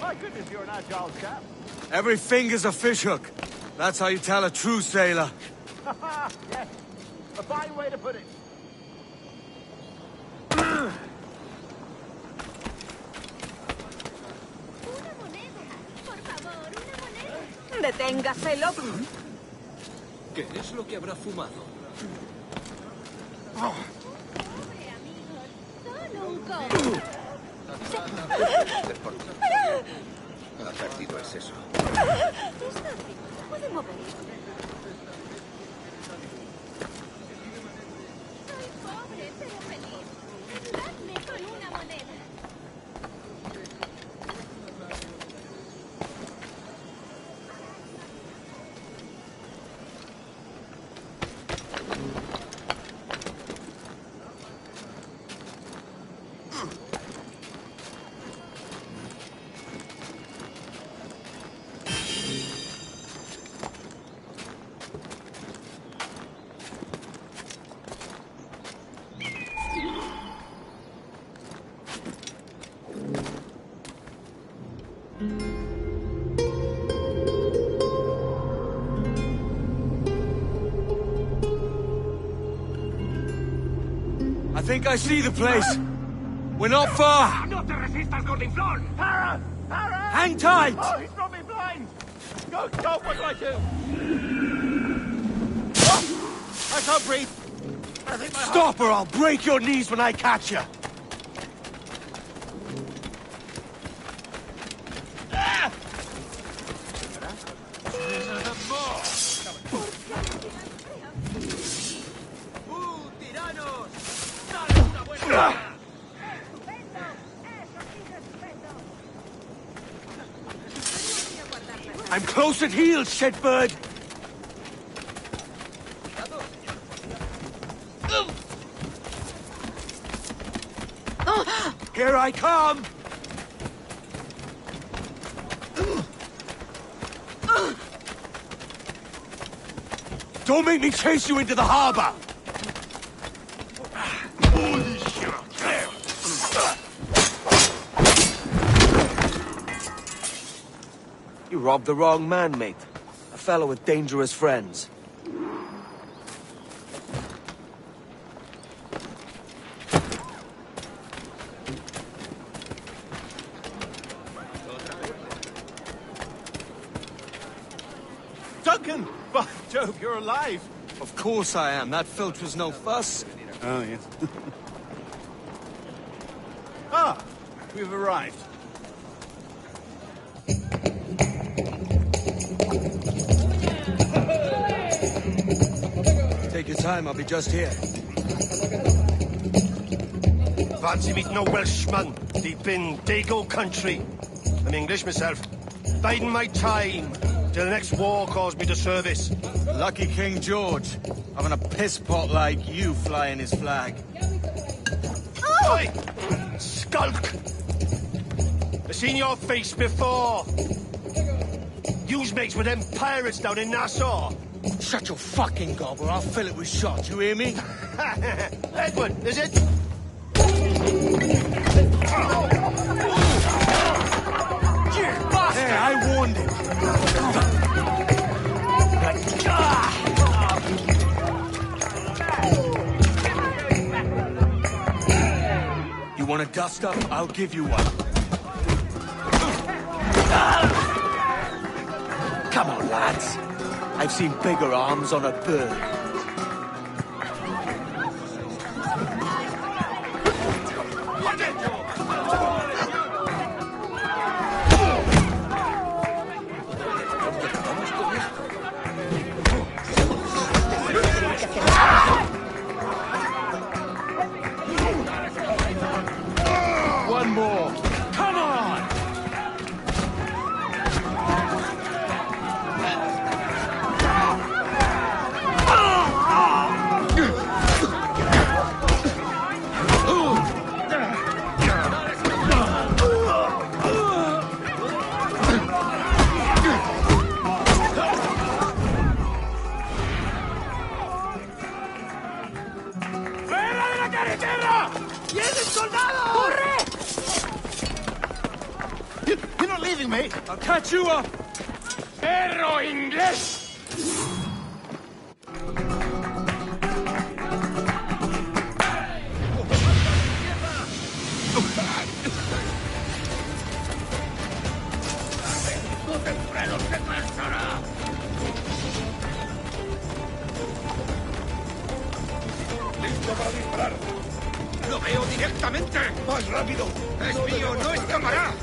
My goodness, you're an agile chap. Every finger's a fishhook. That's how you tell a true sailor. Yes, a fine way to put it. Deténgaselo. ¿Qué es lo que habrá fumado? Pobre amigo, solo un copo. Ha perdido el seso. Está bien, puede moverse. Soy pobre, pero feliz. Ayudadme con una moneda. I think I see the place. We're not far. No te resistas, gordinflón! Para! Para! Hang tight! Oh, he's brought me blind! Go, what do I do? Oh, I can't breathe. I think my Stop or I'll break your knees when I catch you. I'm close at heel, shitbird! Here I come! Don't make me chase you into the harbor! You robbed the wrong man, mate. A fellow with dangerous friends. Duncan! By Jove, you're alive! Of course I am. That filch was no fuss. Oh, yes. Ah! We've arrived. Take your time, I'll be just here. Fancy meeting no Welshman deep in Dago country. I'm English myself. Biding my time till the next war calls me to service. Lucky King George, having a piss pot like you flying his flag. Oi! Skulk! I've seen your face before. You's mates with them pirates down in Nassau. Shut your fucking gob or I'll fill it with shot, you hear me? Edward, is it? Hey, I warned him. You want a dust-up? I'll give you one. Come on, lads. I've seen bigger arms on a bird. One more. Come on! leaving me? I'll catch you up! ¡Perro inglés! ¡Lo veo directamente! ¡Más rápido! ¡Es mío, no escapará!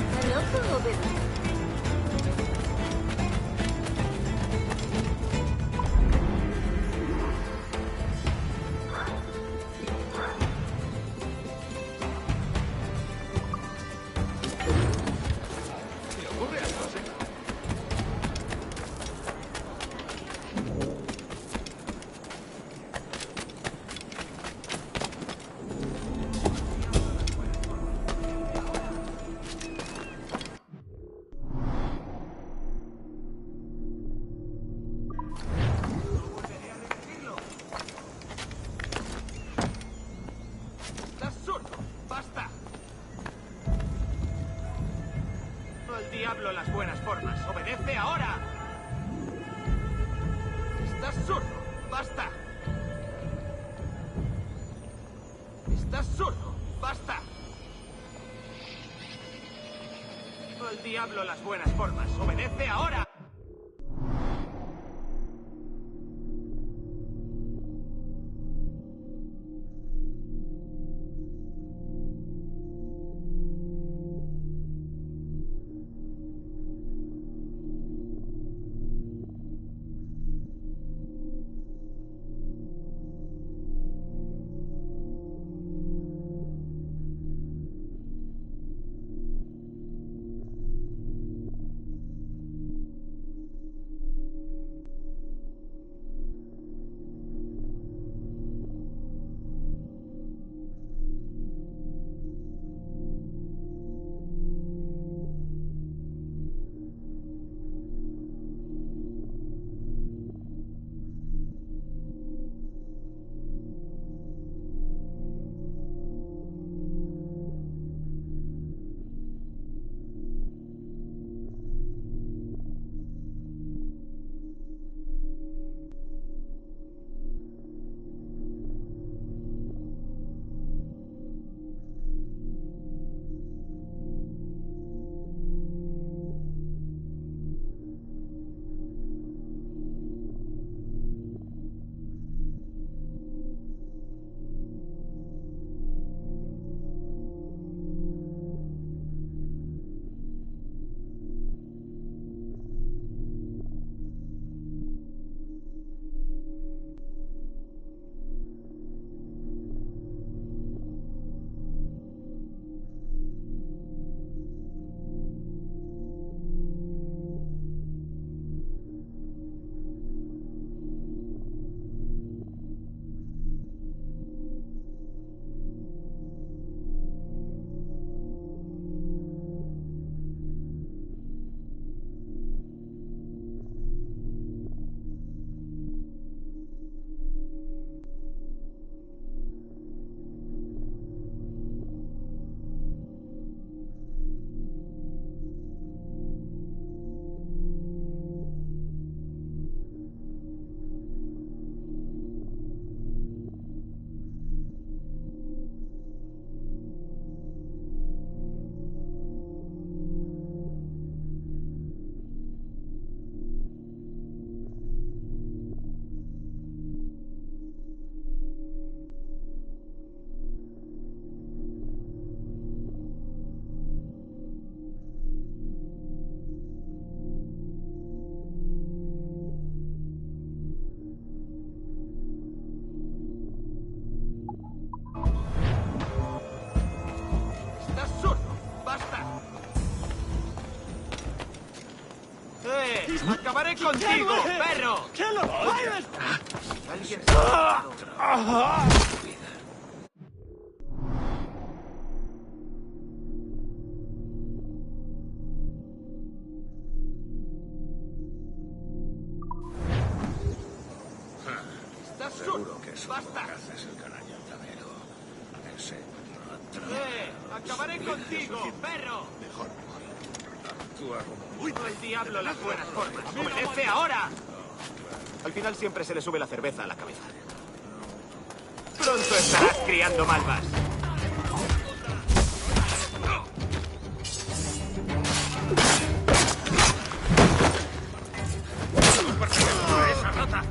¿Está loco o bebé? ¡Estás sordo! ¡Basta! ¡Al diablo las buenas formas! ¡Obedece ahora! ¡Estás sordo! ¡Basta! ¡Estás sordo! ¡Basta! ¡Al diablo las buenas formas! ¡Obedece ahora! ¡Acabaré contigo, perro! Alguien se ha ¡Basta! ¡Acabaré contigo, perro! ¡El diablo las buenas formas! ¡Obedece ahora! Al final siempre se le sube la cerveza a la cabeza. Pronto estarás criando malvas. ¡Esa rata!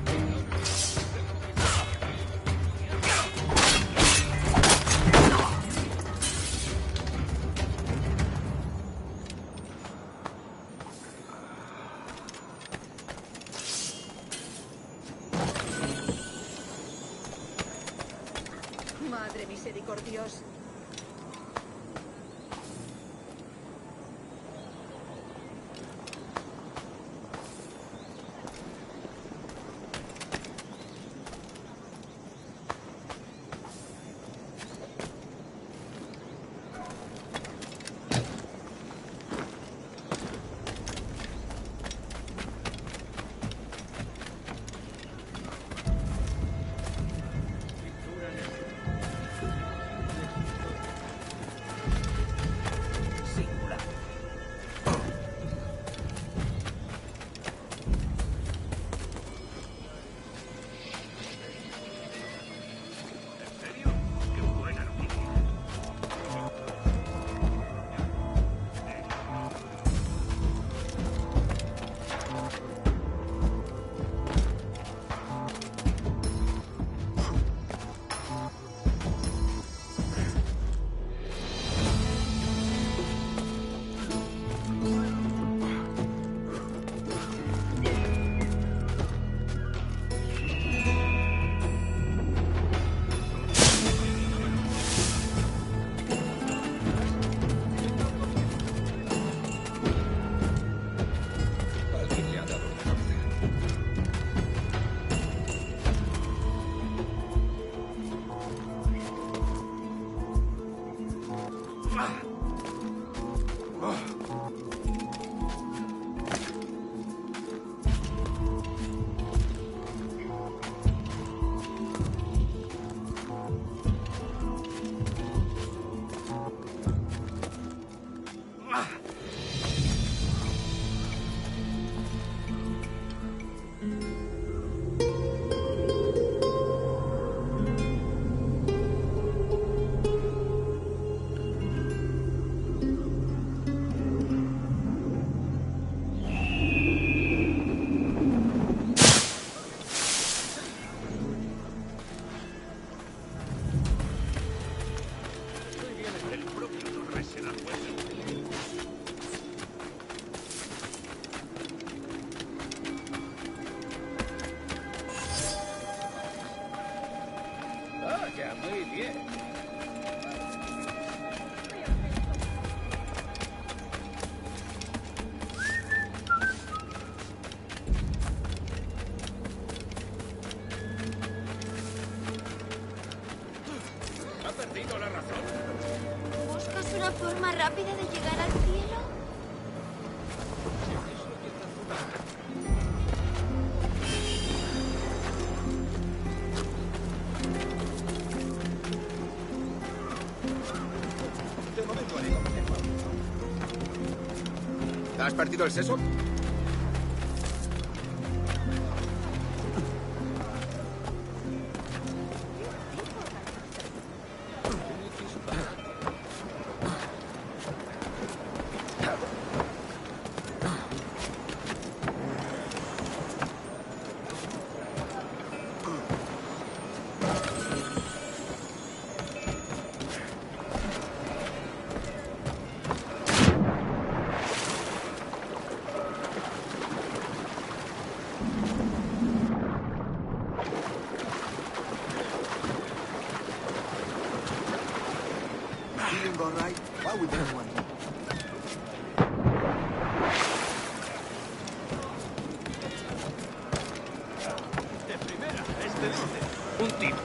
Madre misericordiosa. ¿Buscas una forma rápida de llegar al cielo? ¿Te has partido el seso? Feeling all right? Why would anyone? De primera, este dice. Un tip.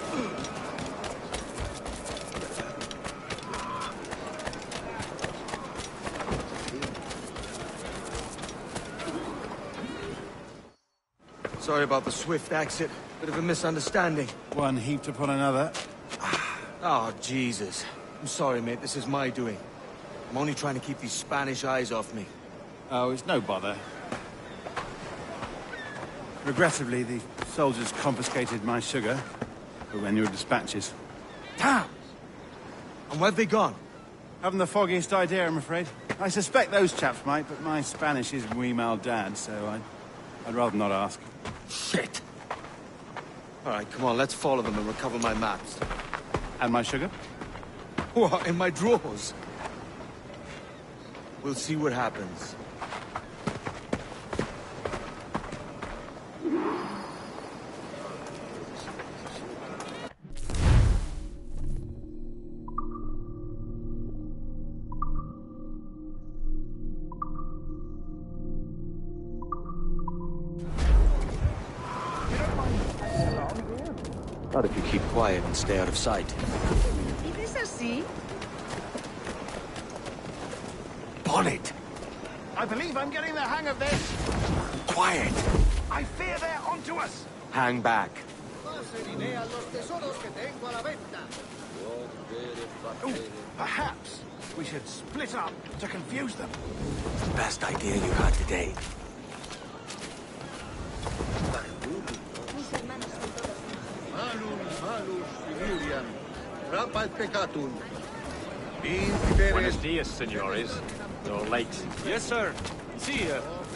Sorry about the swift exit. Bit of a misunderstanding. One heaped upon another. Oh, Jesus. I'm sorry, mate. This is my doing. I'm only trying to keep these Spanish eyes off me. Oh, it's no bother. Regrettably, the soldiers confiscated my sugar for when your dispatches. Damn! And where've they gone? Haven't the foggiest idea, I'm afraid. I suspect those chaps might, but my Spanish is wee mal dad, so I'd rather not ask. Shit! All right, come on, let's follow them and recover my maps. And my sugar? What, in my drawers? We'll see what happens. Not if you keep quiet and stay out of sight. ¿Vives así? Bonnet! I believe I'm getting the hang of this. Quiet! I fear they're onto us. Hang back. Ooh, perhaps we should split up to confuse them. Best idea you had today. Buenos dias, senores. You're late. Yes, sir. See,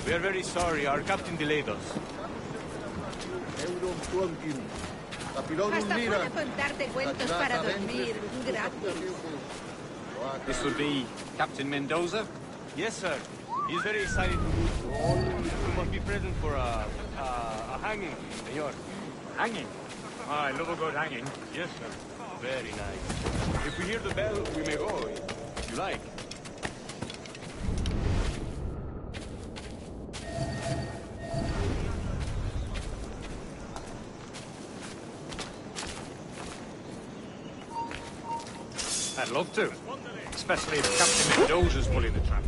we are very sorry. Our captain delayed us. Hasta puedo contarte cuentos para dormir. Gracias. This would be Captain Mendoza? Yes, sir. He's very excited to meet you. You must be present for a hanging, senor. Hanging? I love a good hanging. Yes, sir. Very nice. If we hear the bell, we may go, if you like. I'd love to. Especially if Captain Mendoza's pulling the trap.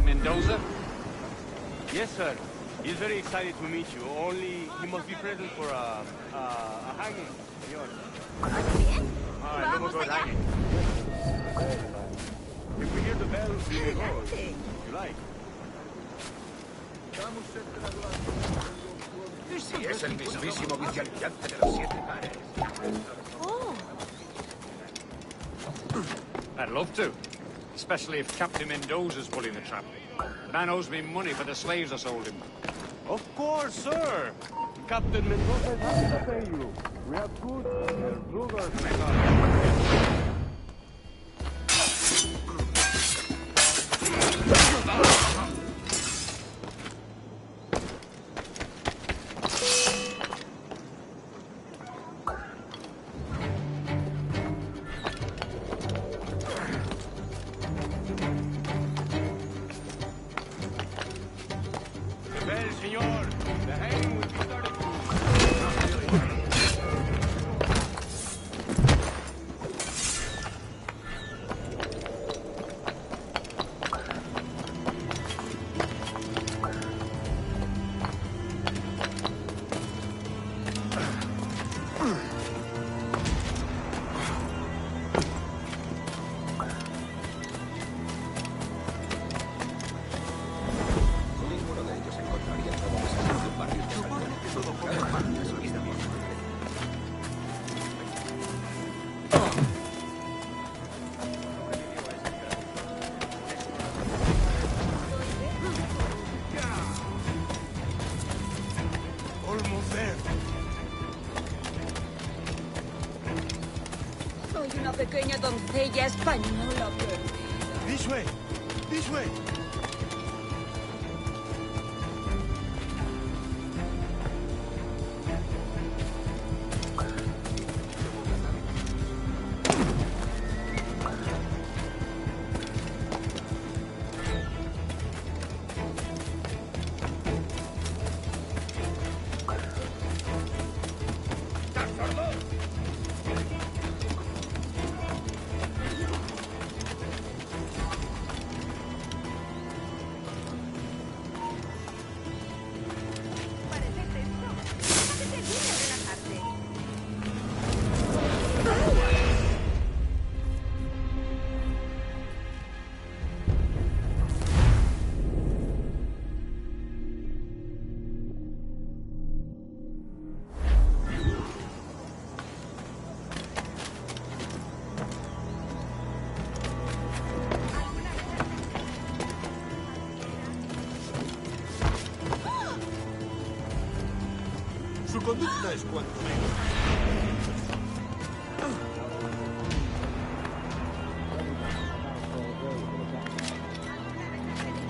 Mendoza? Yes, sir. He's very excited to meet you. Only he must be present for a hanging, senor. I love a good hanging. If we hear the bell, we may go, if you like. Sí, es el mismísimo vicealmirante de los 7 mares. Oh, I'd love to. Especially if Captain Mendoza's pulling the trap. The man owes me money for the slaves I sold him. Of course, sir. Captain Mendoza is happy to pay you. We have good brugers. Well, senor, the hanging will be started. Almost there. soy una pequeña doncella española perdida. This way! This way! vista es cuanto menos.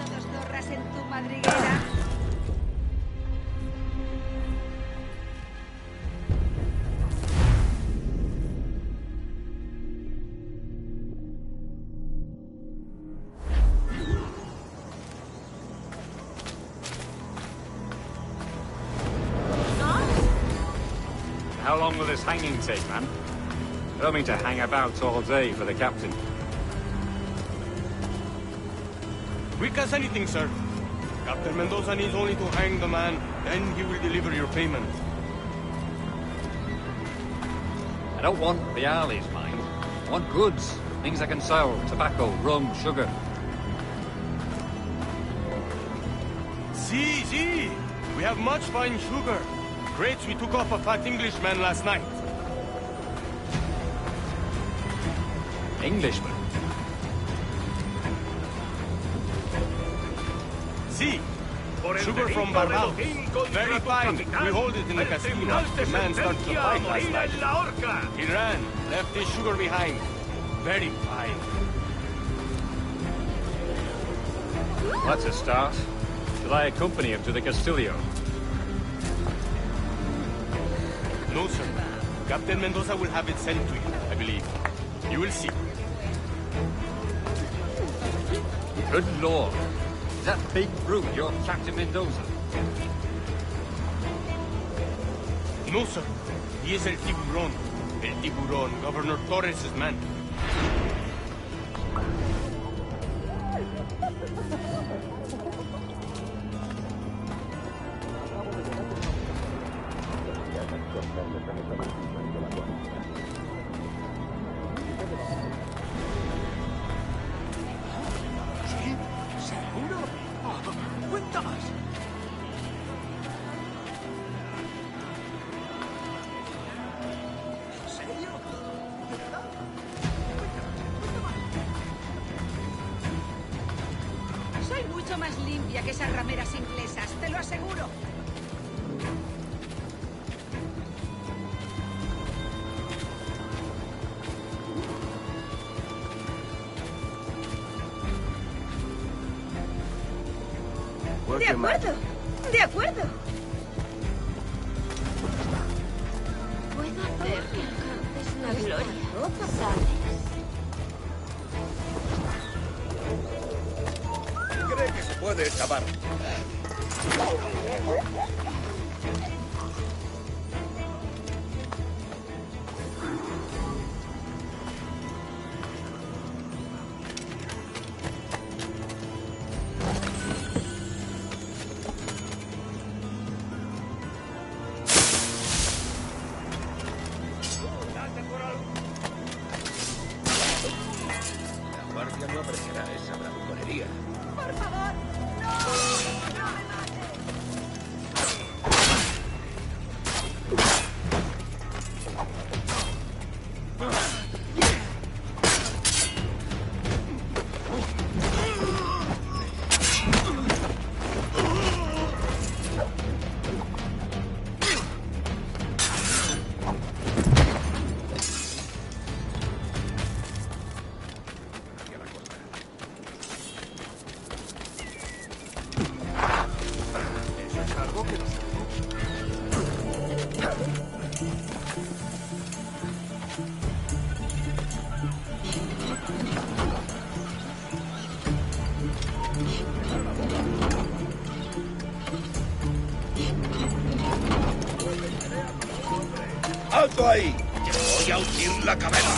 Dos zorras en tu madriguera. How long will this hanging take, man? I don't mean to hang about all day for the captain. Quick as anything, sir. Captain Mendoza needs only to hang the man, then he will deliver your payment. I don't want the alleys, mind. I want goods. Things I can sell. Tobacco, rum, sugar. See. We have much fine sugar. Crates we took off a fat Englishman last night. Englishman? See. Sugar from Barbados. Very fine. We hold it in the casino. The man started to fight last night. He ran. Left his sugar behind. Very fine. That's a start. Shall I accompany him to the Castillo? No, sir. Captain Mendoza will have it sent to you, I believe. You will see. Good Lord. Is that big brute your Captain Mendoza? No, sir. He is El Tiburón. El Tiburón, Governor Torres' man. ¿Seguro? Cuenta más. ¿En serio? ¿De verdad? Soy mucho más limpia que esas rameras inglesas, te lo aseguro. De acuerdo, de acuerdo. Puedo hacer que alcances la gloria, ¿sabes? Cree que se puede escapar. La guardia no apreciará esa bravuconería. Por favor, no, no me mates. Eso es algo que nos... ¡Alto ahí! ¡Te voy a hundir la cabeza!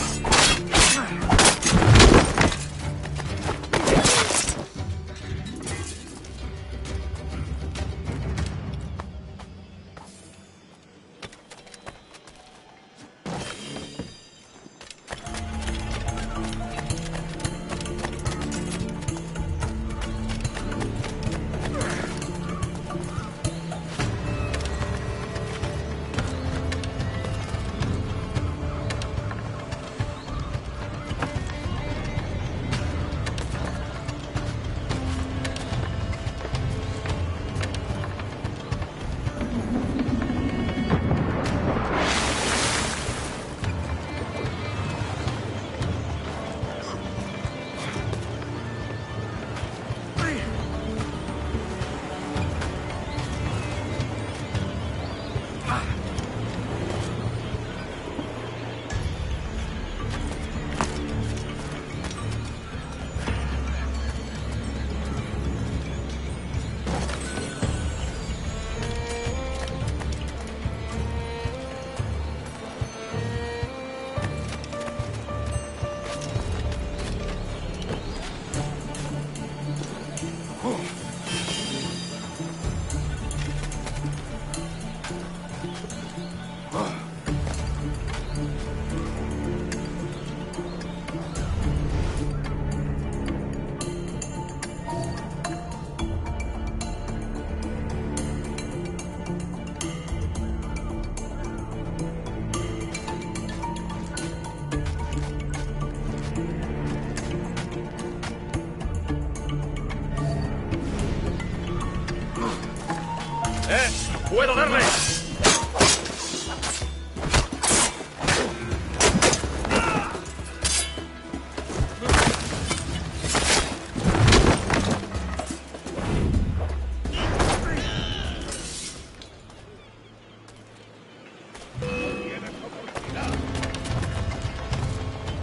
¡Puedo darle!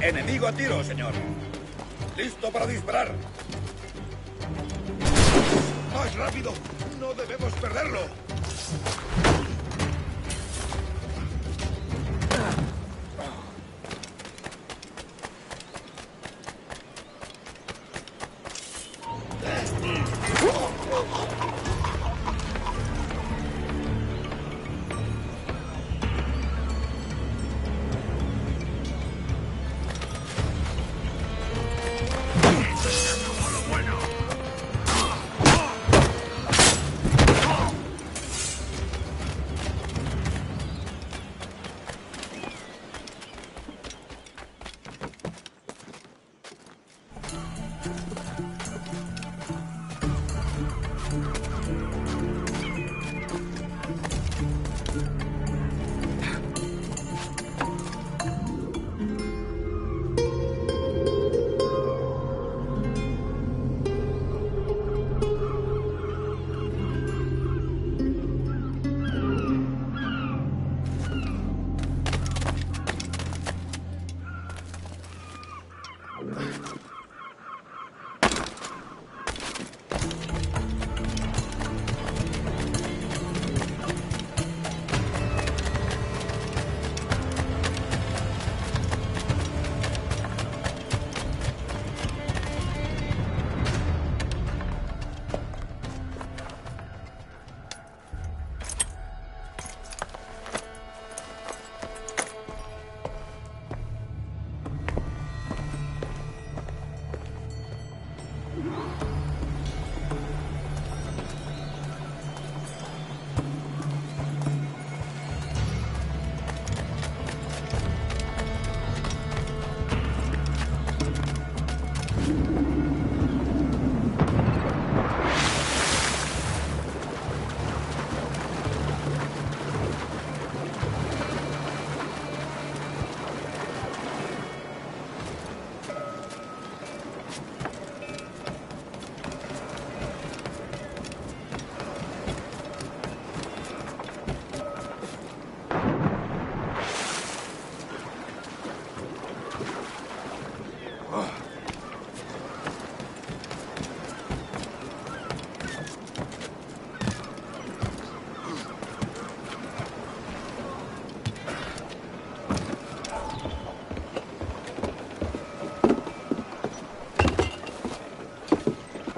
Enemigo a tiro, señor. Listo para disparar. ¡Más rápido! ¡No debemos perderlo!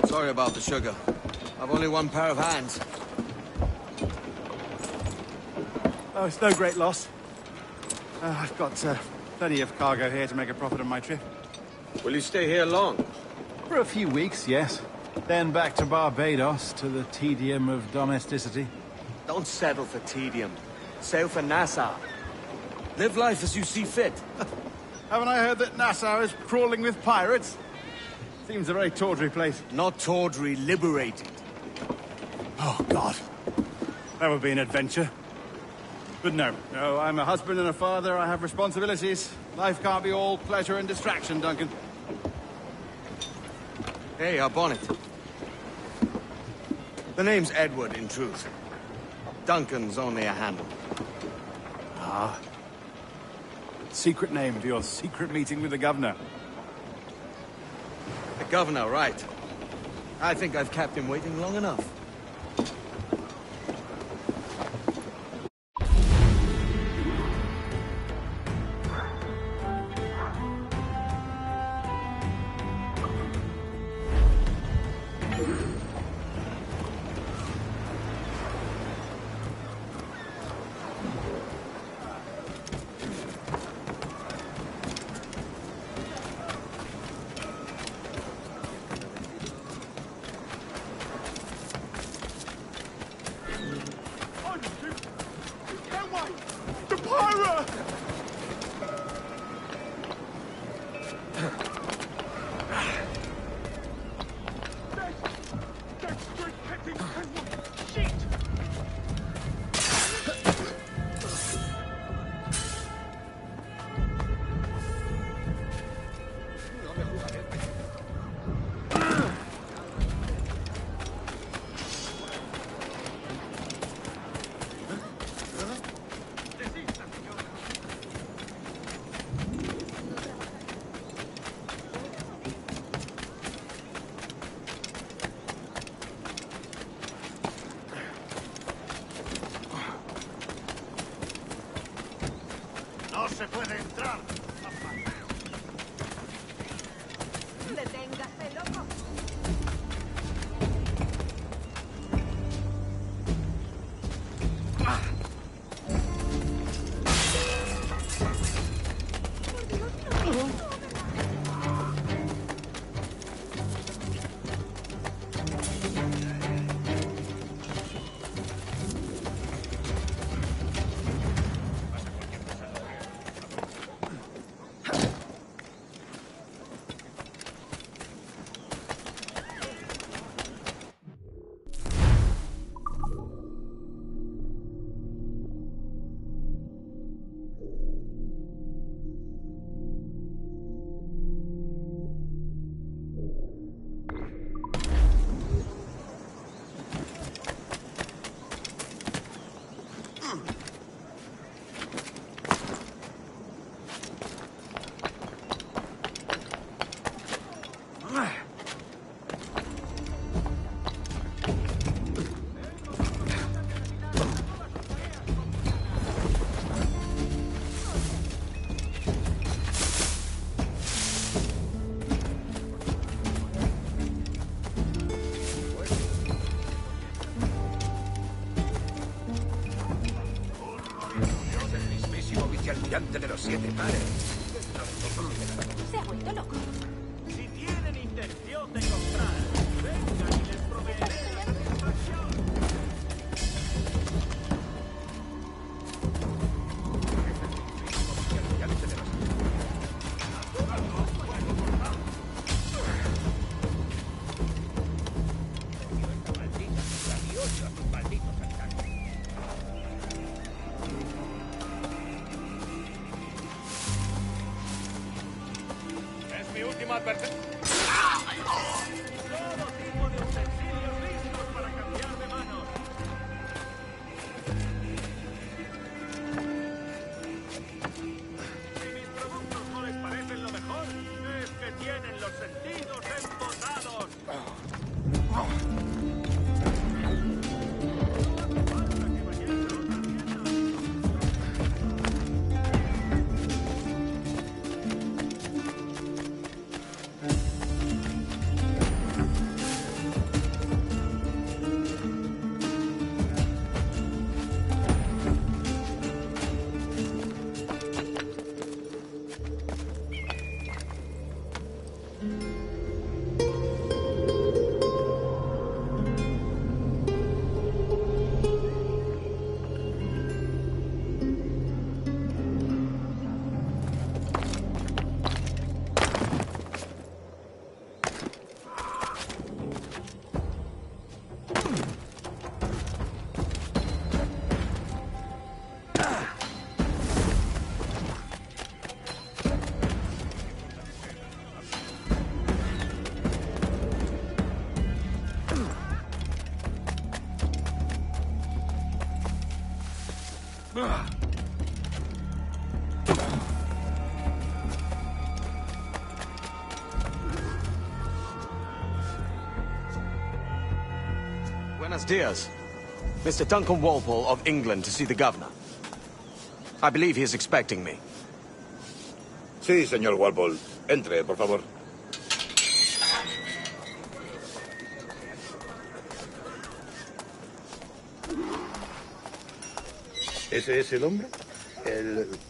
Sorry about the sugar. I've only one pair of hands. Oh, it's no great loss. I've got plenty of cargo here to make a profit on my trip. Will you stay here long? For a few weeks, yes. Then back to Barbados, to the tedium of domesticity. Don't settle for tedium. Sail for Nassau. Live life as you see fit. Haven't I heard that Nassau is crawling with pirates? Seems a very tawdry place. Not tawdry, liberated. Oh, God. That would be an adventure. But no, I'm a husband and a father. I have responsibilities. Life can't be all pleasure and distraction, Duncan. Hey, our bonnet. The name's Edward, in truth. Duncan's only a handle. Ah. Secret name for your secret meeting with the governor. The governor, right. I think I've kept him waiting long enough. ¡No se puede entrar! ¡Deténgase, loco! Vicealmirante de los 7 mares. Se ha vuelto loco. Si tienen intención de comprar, vengan y les proveeré la satisfacción. Vicealmirante de los Es mi última advertencia. Todo tipo de utensilios listos para cambiar de manos. Si mis productos no les parecen lo mejor, es que tienen los sentidos embotados. Buenos dias. Mr. Duncan Walpole of England to see the governor. I believe he is expecting me. Sí, señor Walpole. Entre, por favor. ¿Ese es el hombre?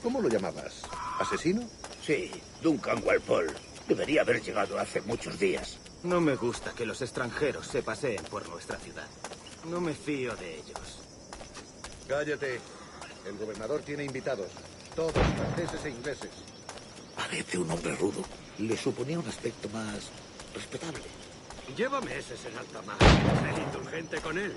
¿Cómo lo llamabas? ¿Asesino? Sí, Duncan Walpole. Debería haber llegado hace muchos días. No me gusta que los extranjeros se paseen por nuestra ciudad. No me fío de ellos. Cállate. El gobernador tiene invitados. Todos franceses e ingleses. Parece un hombre rudo. Le suponía un aspecto más respetable. Lleva meses en alta mar. Sé indulgente con él.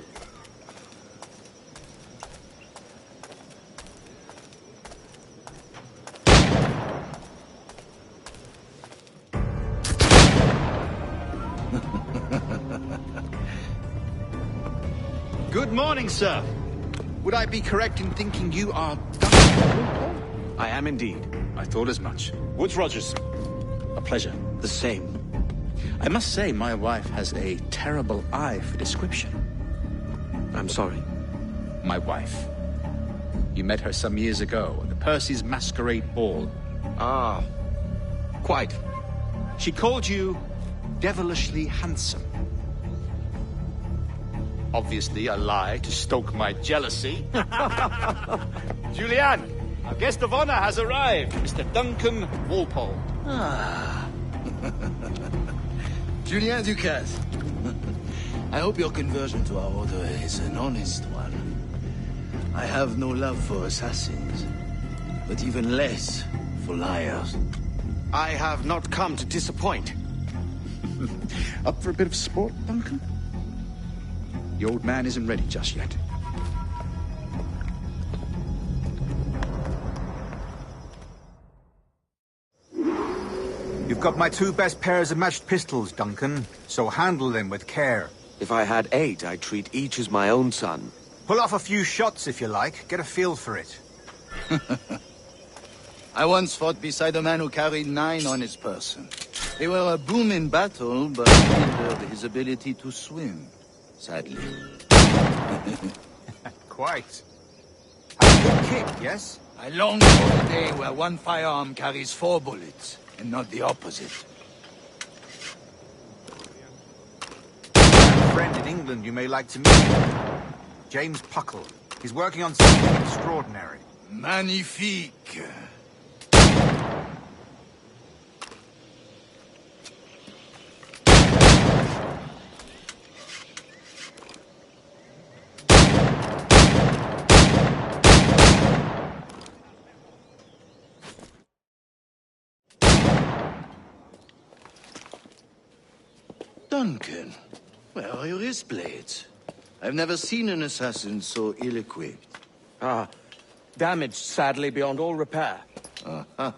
Good morning, sir. Would I be correct in thinking you are Duncan? I am indeed. I thought as much. Woods Rogers. A pleasure. The same. I must say, my wife has a terrible eye for description. I'm sorry. My wife. You met her some years ago at the Percy's Masquerade Ball. Ah, quite. She called you devilishly handsome. Obviously a lie to stoke my jealousy. Julianne, our guest of honor has arrived, Mr. Duncan Walpole. Ah. Julien Ducasse. I hope your conversion to our order is an honest one. I have no love for assassins, but even less for liars. I have not come to disappoint. Up for a bit of sport, Duncan? The old man isn't ready just yet. You've got my 2 best pairs of matched pistols, Duncan, so handle them with care. If I had 8, I'd treat each as my own son. Pull off a few shots if you like, get a feel for it. I once fought beside a man who carried 9 on his person. They were a boom in battle, but hindered his ability to swim, sadly. Quite. Have a good kick, yes? I long for the day where one firearm carries 4 bullets, and not the opposite. A friend in England you may like to meet. James Puckle. He's working on something extraordinary. Magnifique. Duncan, where are your wrist blades? I've never seen an assassin so ill-equipped. Ah, damaged sadly beyond all repair. Uh-huh.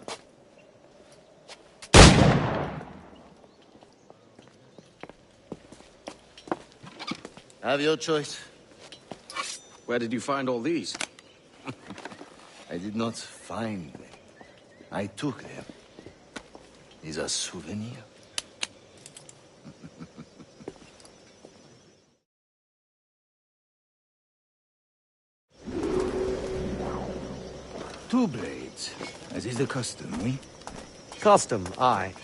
Have your choice. Where did you find all these? I did not find them. I took them. These are souvenirs. Two blades, as is the custom, oui? Custom, aye.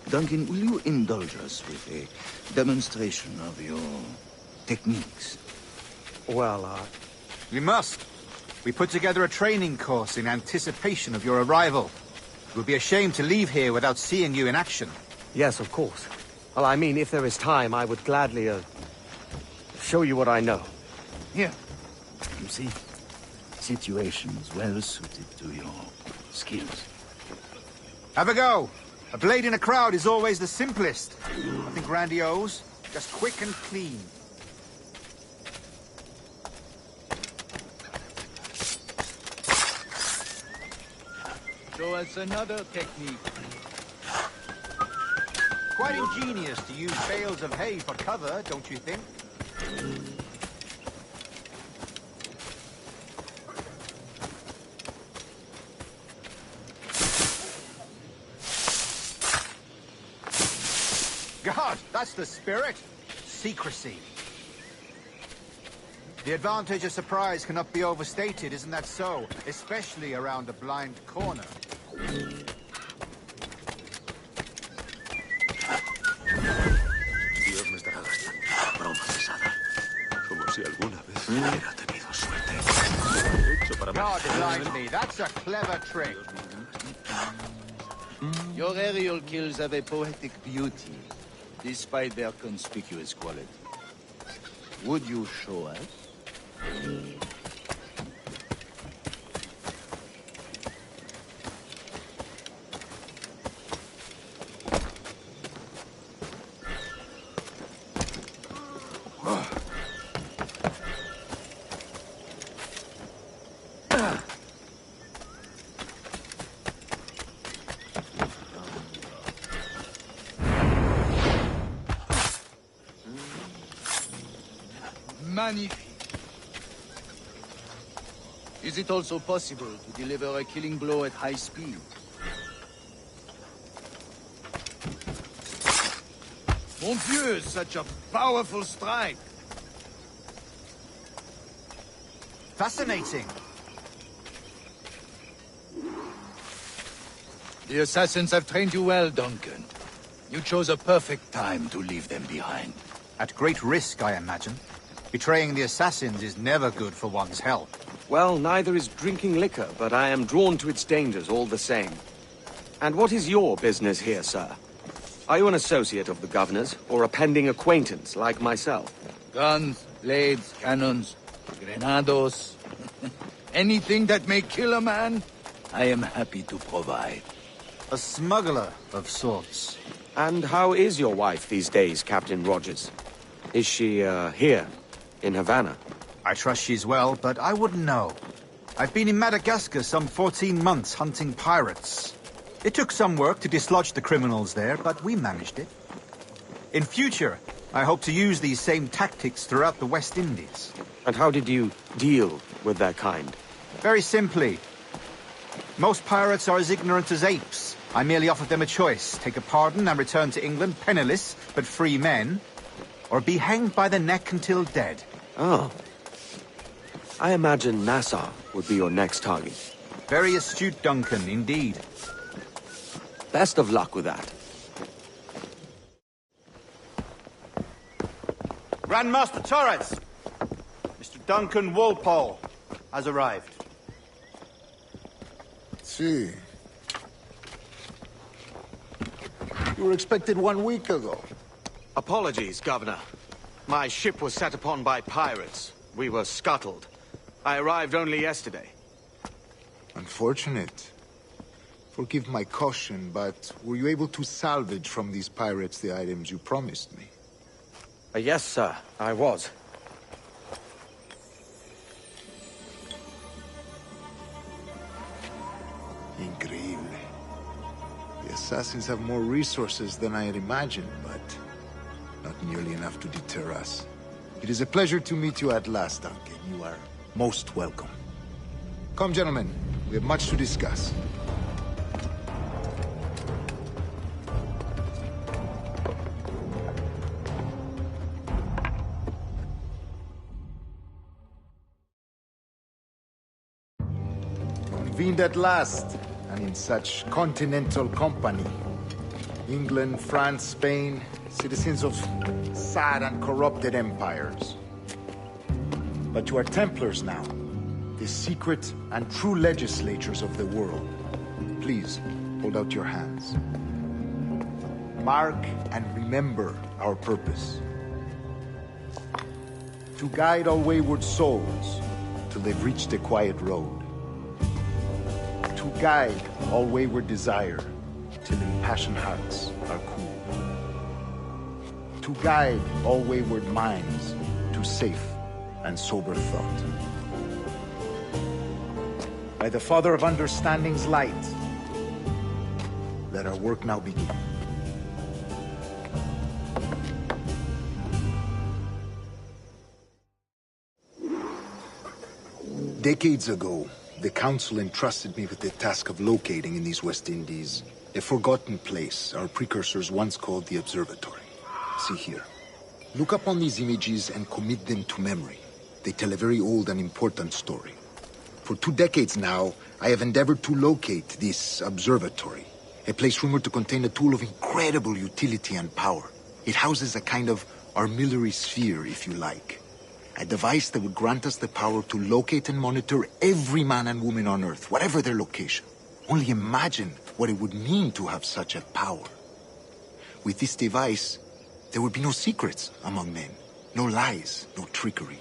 Duncan, will you indulge us with a demonstration of your techniques? Well, We must. We put together a training course in anticipation of your arrival. It would be a shame to leave here without seeing you in action. yes, of course. Well, I mean, if there is time, I would gladly, show you what I know. Here. You see? Situations well suited to your skills. Have a go. A blade in a crowd is always the simplest. Nothing grandiose, just quick and clean. Show us another technique. Quite ingenious to use bales of hay for cover, don't you think? God, that's the spirit. Secrecy. The advantage of surprise cannot be overstated, isn't that so? Especially around a blind corner. Dios me estará gastando. Broma pesada. Como si alguna vez hubiera tenido suerte. Hecho para God blind me, that's a clever trick. Your aerial kills have a poetic beauty, despite their conspicuous quality. Would you show us? magnifique. Is it also possible to deliver a killing blow at high speed? Mon Dieu, such a powerful strike! Fascinating. The assassins have trained you well, Duncan. You chose a perfect time to leave them behind. At great risk, I imagine. Betraying the assassins is never good for one's health. Well, neither is drinking liquor, but I am drawn to its dangers all the same. And what is your business here, sir? Are you an associate of the governor's, or a pending acquaintance like myself? Guns, blades, cannons, grenados. Anything that may kill a man, I am happy to provide. A smuggler of sorts. And how is your wife these days, Captain Rogers? Is she, here, in Havana? I trust she's well, but I wouldn't know. I've been in Madagascar some 14 months hunting pirates. It took some work to dislodge the criminals there, but we managed it. In future, I hope to use these same tactics throughout the West Indies. And how did you deal with their kind? Very simply. Most pirates are as ignorant as apes. I merely offered them a choice. Take a pardon and return to England penniless, but free men. Or be hanged by the neck until dead. Oh. I imagine Nassau would be your next target. Very astute, Duncan, indeed. Best of luck with that. Grandmaster Torres! Mr. Duncan Walpole has arrived. See. You were expected 1 week ago. Apologies, Governor. My ship was set upon by pirates. We were scuttled. I arrived only yesterday. Unfortunate. Forgive my caution, but were you able to salvage from these pirates the items you promised me? Yes, sir, I was. Increíble. The assassins have more resources than I had imagined, but not nearly enough to deter us. It is a pleasure to meet you at last, Duncan. You are most welcome. Come, gentlemen. We have much to discuss. Convened at last, and in such continental company. England, France, Spain, citizens of sad and corrupted empires. But you are Templars now, the secret and true legislators of the world. Please, hold out your hands. Mark and remember our purpose. To guide all wayward souls till they've reached the quiet road. To guide all wayward desire till impassioned hearts are cool. To guide all wayward minds to safe and sober thought. By the Father of Understanding's light, let our work now begin. Decades ago, the Council entrusted me with the task of locating in these West Indies a forgotten place our precursors once called the Observatory. See here. Look upon these images and commit them to memory. They tell a very old and important story. For 2 decades now, I have endeavored to locate this observatory, a place rumored to contain a tool of incredible utility and power. It houses a kind of armillary sphere, if you like. A device that would grant us the power to locate and monitor every man and woman on Earth, whatever their location. Only imagine what it would mean to have such a power. With this device, there would be no secrets among men, no lies, no trickery.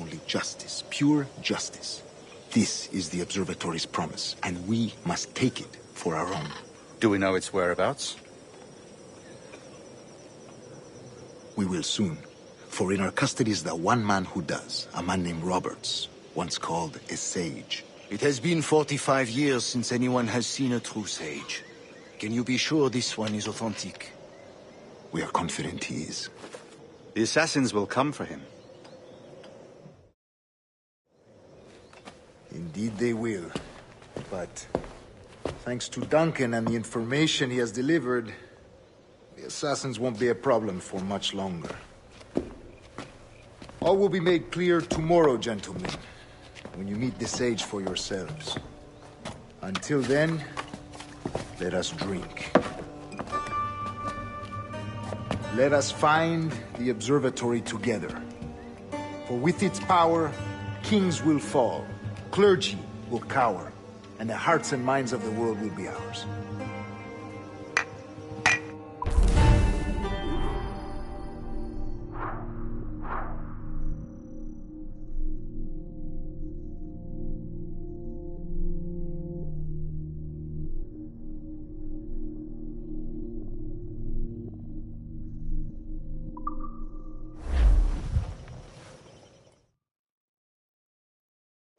Only justice, pure justice. This is the Observatory's promise, and we must take it for our own. Do we know its whereabouts? We will soon. For in our custody is the one man who does, a man named Roberts, once called a sage. It has been 45 years since anyone has seen a true sage. Can you be sure this one is authentic? We are confident he is. The assassins will come for him. Indeed they will. But thanks to Duncan and the information he has delivered, the assassins won't be a problem for much longer. All will be made clear tomorrow, gentlemen, when you meet the sage for yourselves. Until then, let us drink. Let us find the observatory together. For with its power, kings will fall, clergy will cower, and the hearts and minds of the world will be ours.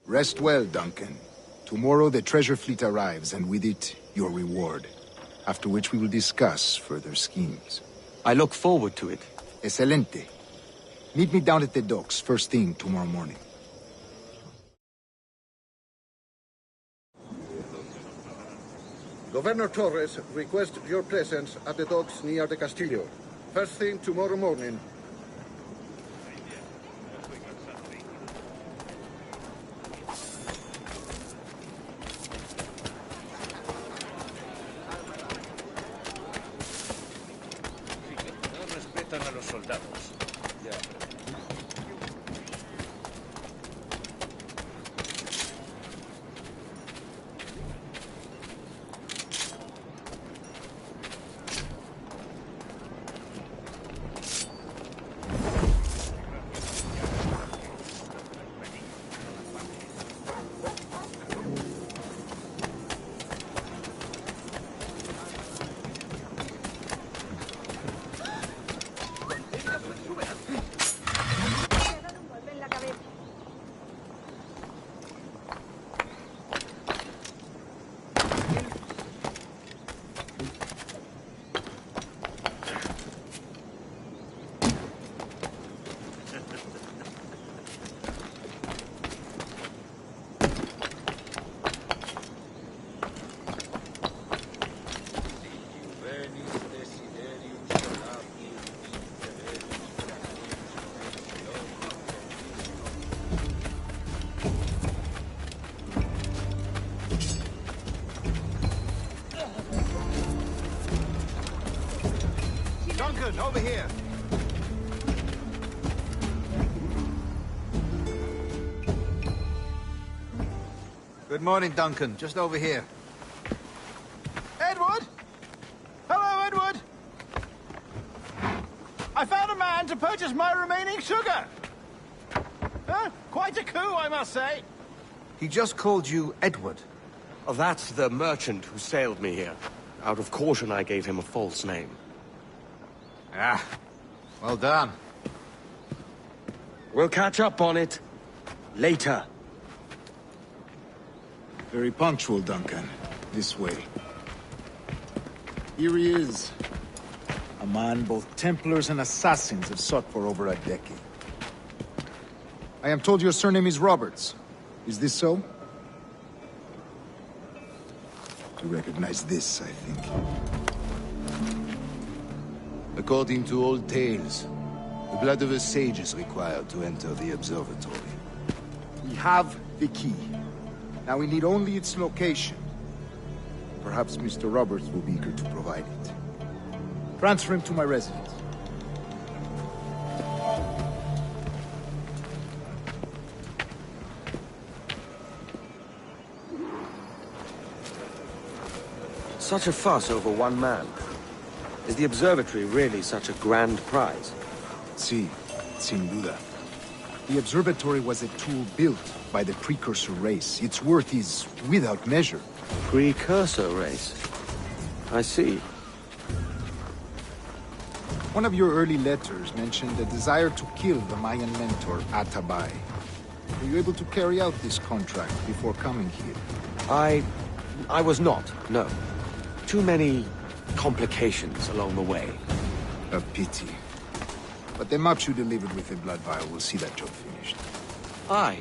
Rest well, Duncan. Tomorrow the treasure fleet arrives, and with it, your reward. After which we will discuss further schemes. I look forward to it. Excelente. Meet me down at the docks first thing tomorrow morning. Governor Torres requests your presence at the docks near the Castillo. First thing tomorrow morning. A los soldados. Duncan, over here. Good morning, Duncan. Just over here. Edward? Hello, Edward. I found a man to purchase my remaining sugar. Quite a coup, I must say. He just called you Edward. Oh, that's the merchant who sailed me here. Out of caution, I gave him a false name. Ah, well done. We'll catch up on it later. Very punctual, Duncan. This way. Here he is. A man both Templars and Assassins have sought for over a decade. I am told your surname is Roberts. Is this so? To recognize this, I think. According to old tales, the blood of a sage is required to enter the observatory. We have the key. Now we need only its location. Perhaps Mr. Roberts will be eager to provide it. Transfer him to my residence. Such a fuss over one man. Is the observatory really such a grand prize? Sí, sin duda. The observatory was a tool built by the precursor race. Its worth is without measure. Precursor race? I see. One of your early letters mentioned a desire to kill the Mayan mentor, Atabay. Were you able to carry out this contract before coming here? I was not, no. Too many complications along the way. A pity. But the maps you delivered with the blood vial will see that job finished. Aye.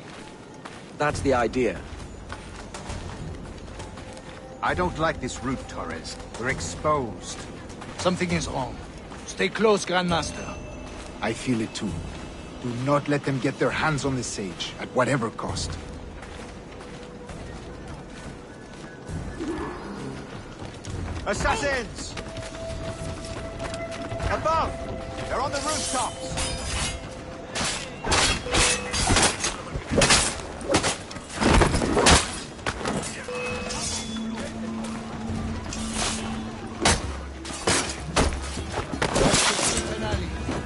That's the idea. I don't like this route, Torres. We're exposed. Something is wrong. Stay close, Grandmaster. I feel it too. Do not let them get their hands on the sage, at whatever cost. Assassins! Above! They're on the rooftops!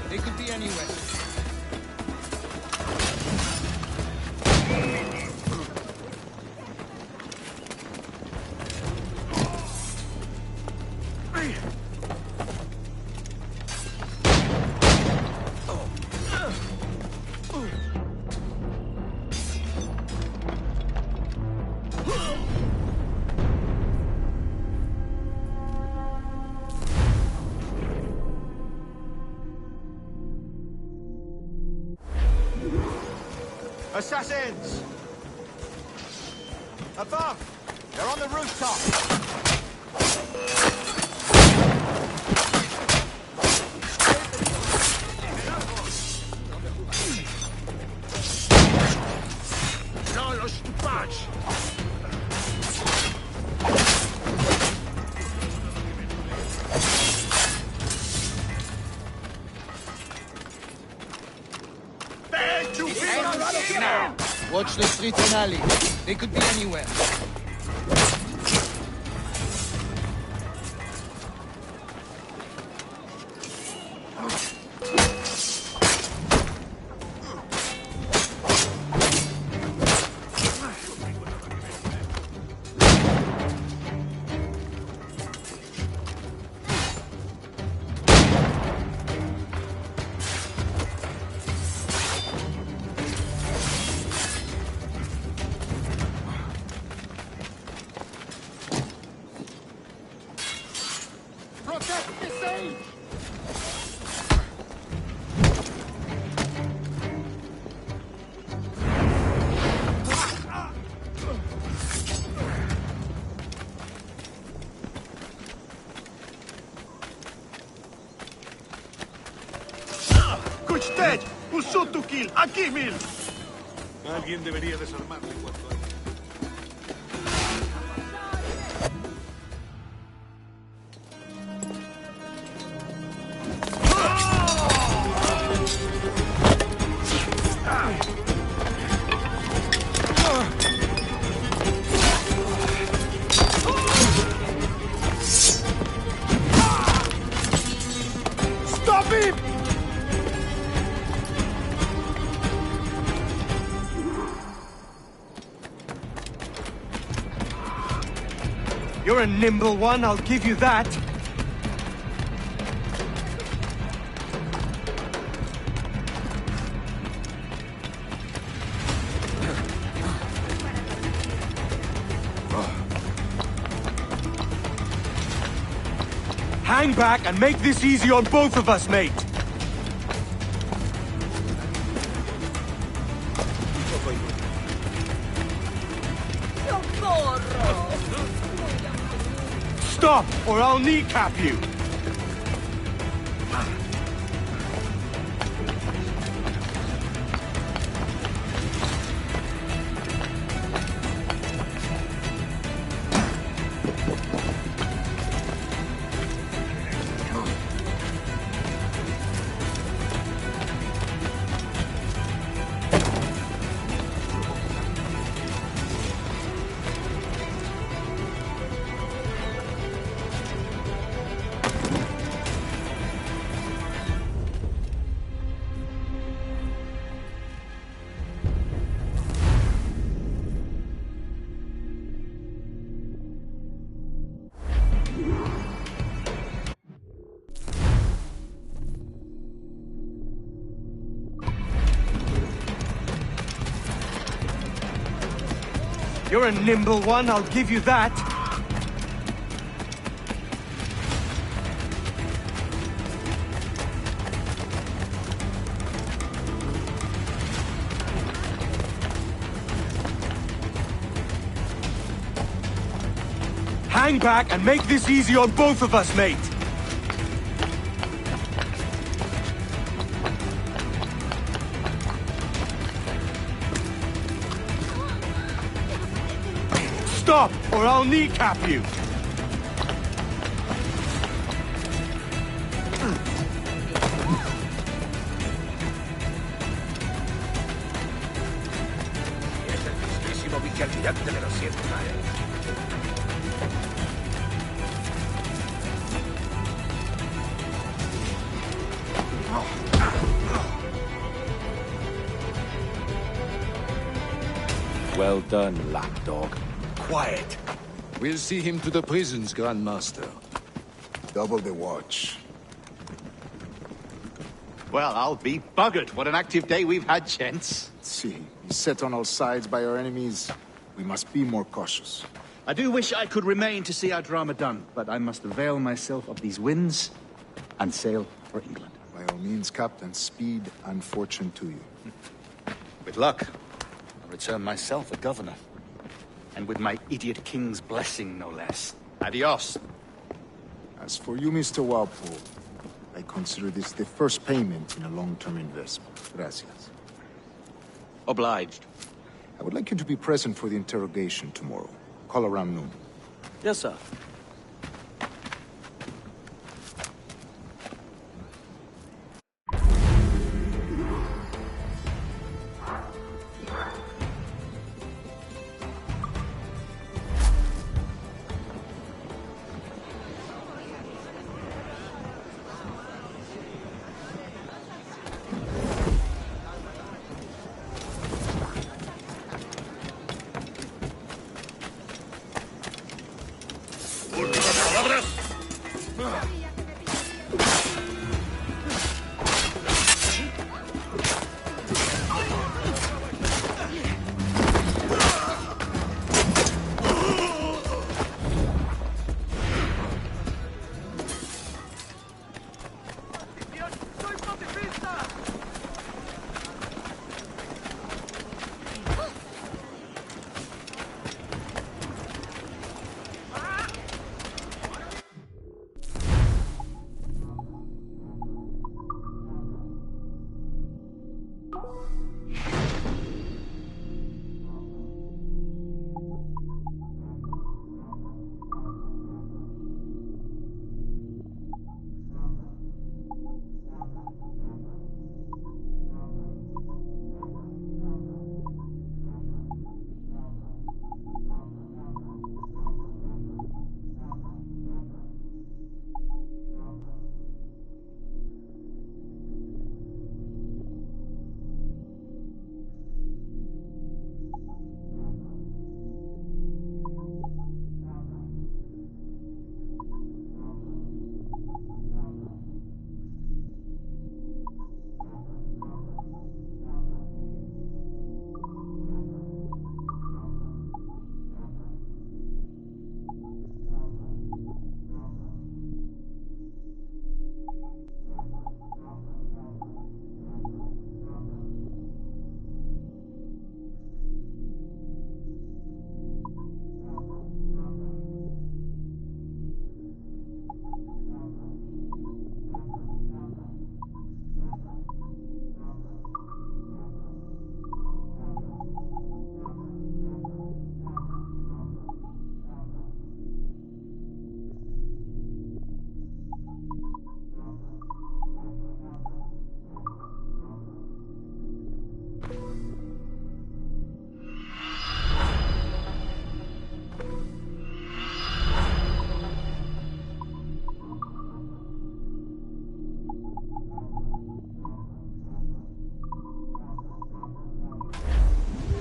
They could be anywhere. Assassins! Above! They're on the rooftop! Now, watch the street and alley. They could be anywhere. Protect the sage! Kuchtet! Un sotto-kill! Aquí, Mil! Alguien debería desarmarle cuanto antes. Stop him! You're a nimble one, I'll give you that. Hang back and make this easy on both of us, mate. Stop, or I'll kneecap you! You're a nimble one, I'll give you that. hang back and make this easy on both of us, mate. Stop, or I'll kneecap you! Es el mismísimo vicealmirante de los 7 mares. Well done, lapdog. Quiet. We'll see him to the prisons, Grandmaster. Double the watch. Well, I'll be buggered. What an active day we've had, gents. See, beset on all sides by our enemies. We must be more cautious. I do wish I could remain to see our drama done, but I must avail myself of these winds and sail for England. By all means, Captain, speed and fortune to you. With luck, I'll return myself a governor. And with my idiot king's blessing, no less. Adios. As for you, Mr. Walpole, I consider this the first payment in a long-term investment. Gracias. Obliged. I would like you to be present for the interrogation tomorrow. Call around noon. Yes, sir.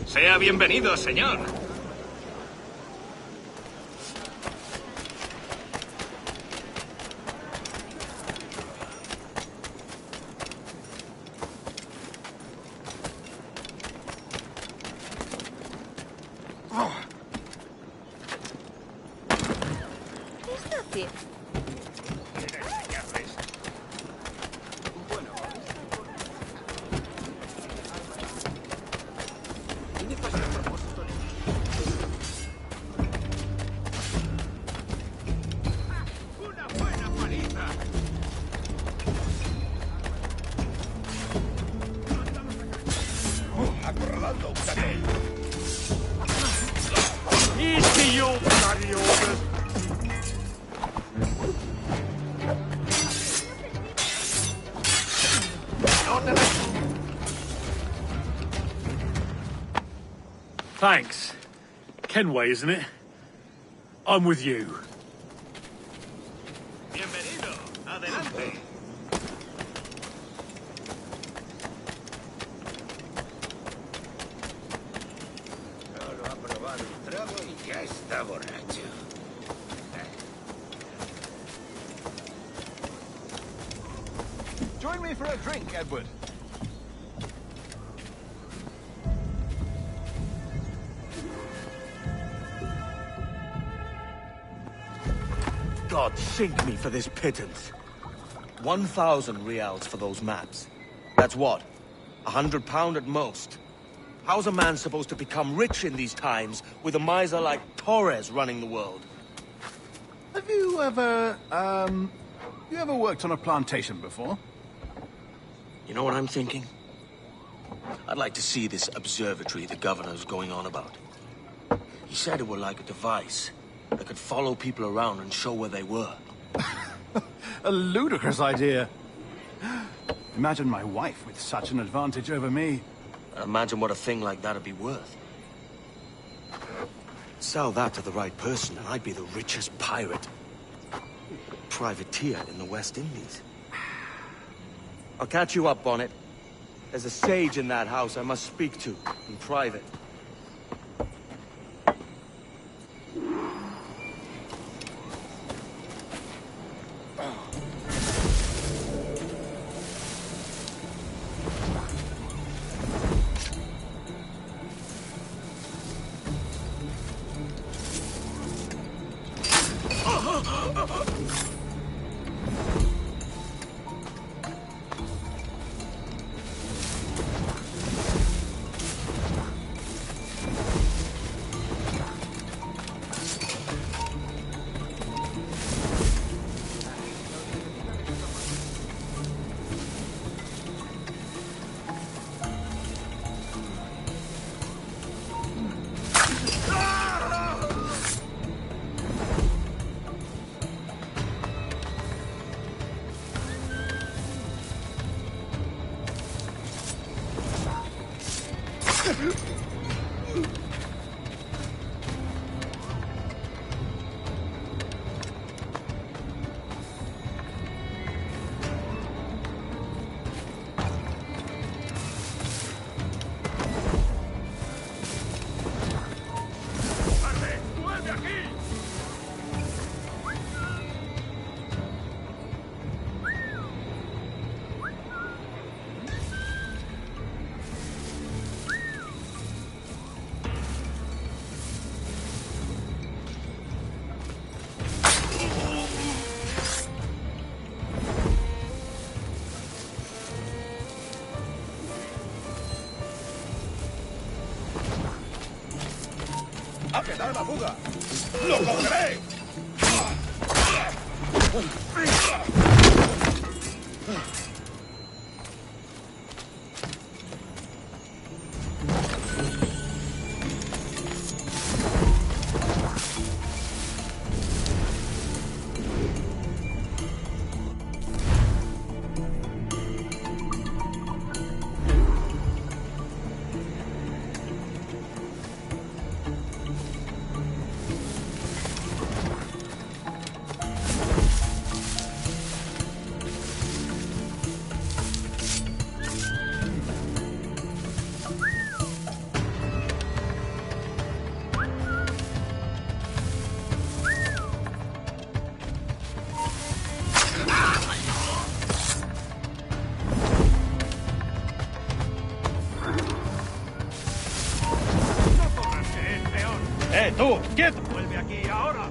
Sea bienvenido, señor. ¿Qué es fácil? Thanks. Kenway, isn't it? I'm with you. Bienvenido. Adelante. Solo ha probado un trago y ya está borracho. Join me for a drink, Edward. God sink me for this pittance. 1,000 reals for those maps. That's what? £100 at most. How's a man supposed to become rich in these times with a miser like Torres running the world? Have you ever, worked on a plantation before? You know what I'm thinking? I'd like to see this observatory the governor's going on about. He said it were like a device that could follow people around and show where they were. A ludicrous idea. Imagine my wife with such an advantage over me. Imagine what a thing like that'd be worth. Sell that to the right person and I'd be the richest pirate. Privateer in the West Indies. I'll catch you up, Bonnet. There's a sage in that house I must speak to, in private. ¡A que dar la fuga! ¡Lo cogeré! ¡Tú! ¡Quieto! ¡Vuelve aquí ahora!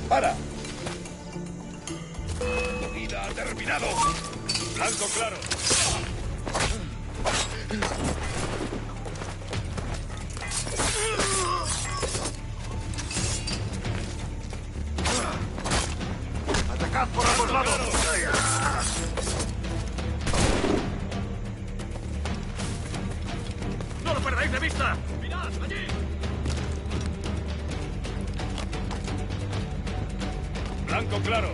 ¡Para! ¡Movida ha terminado! ¡Blanco claro! ¡Atacad por ambos lados! ¡No lo perdáis de vista! ¡Mirad, allí! Blanco claro.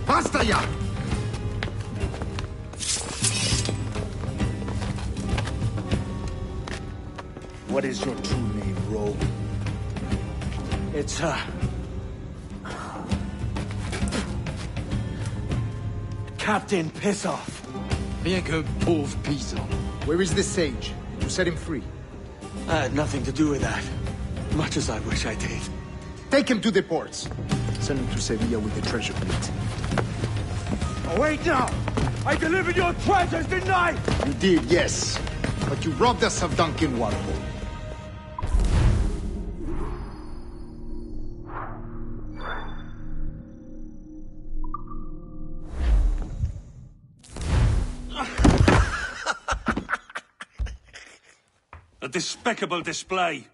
¡Basta ya! What is your true name, rogue? It's, Captain Piss Off. Rien qu'un pauvre paysan. Where is the sage? Did you set him free? I had nothing to do with that. Much as I wish I did. Take him to the ports. Send him to Sevilla with the treasure plate. Wait now! I delivered your treasures, didn't I? You did, yes. But you robbed us of Duncan Walpole. A despicable display.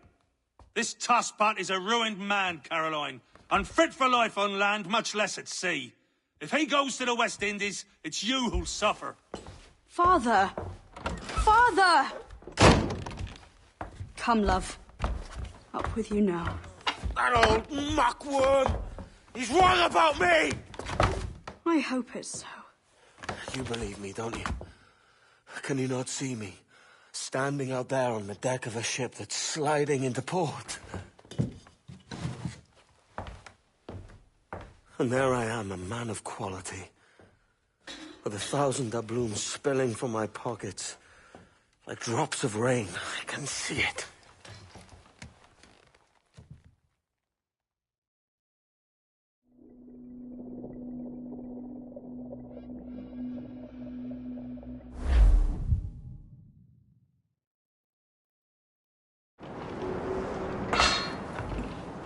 This tosspot is a ruined man, Caroline. Unfit for life on land, much less at sea. If he goes to the West Indies, it's you who'll suffer. Father! Father! Come, love. Up with you now. That old muckworm! He's wrong about me! I hope it's so. You believe me, don't you? Can you not see me? Standing out there on the deck of a ship that's sliding into port. And there I am, a man of quality. With 1,000 doubloons spilling from my pockets. Like drops of rain. I can see it.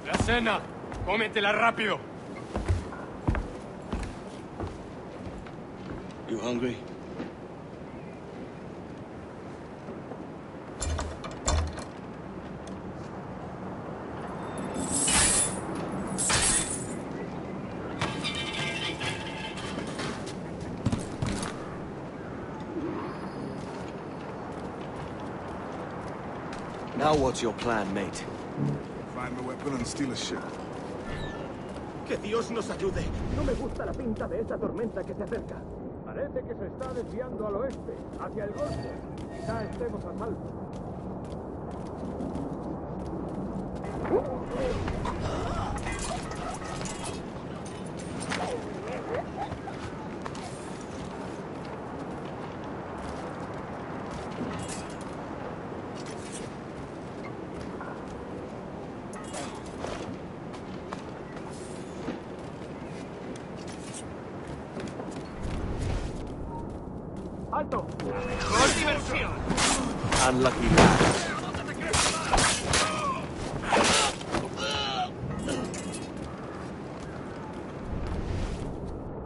La cena. Cómetela rápido. You hungry? Now what's your plan, mate? Find the weapon and steal a ship. Que Dios nos ayude. No me gusta la pinta de esa tormenta que se acerca. Parece que se está desviando al oeste, hacia el golfo. Quizá estemos a salvo. ¡Alto! ¡Mejor diversión! Unlucky lad.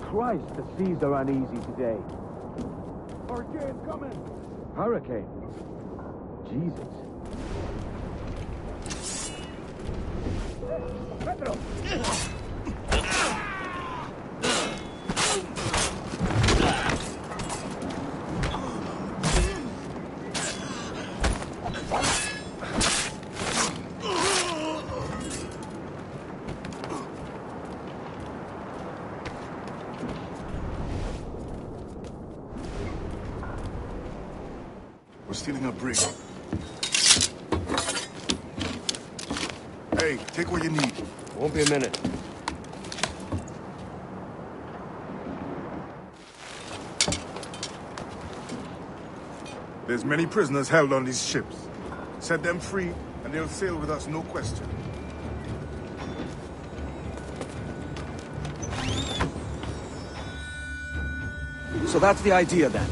Christ, the seas are uneasy today. Hurricane coming! Hurricane? Jesus. Pedro! We're stealing a brig. Hey, take what you need. Won't be a minute. There's many prisoners held on these ships. Set them free, and they'll sail with us, no question. So that's the idea then.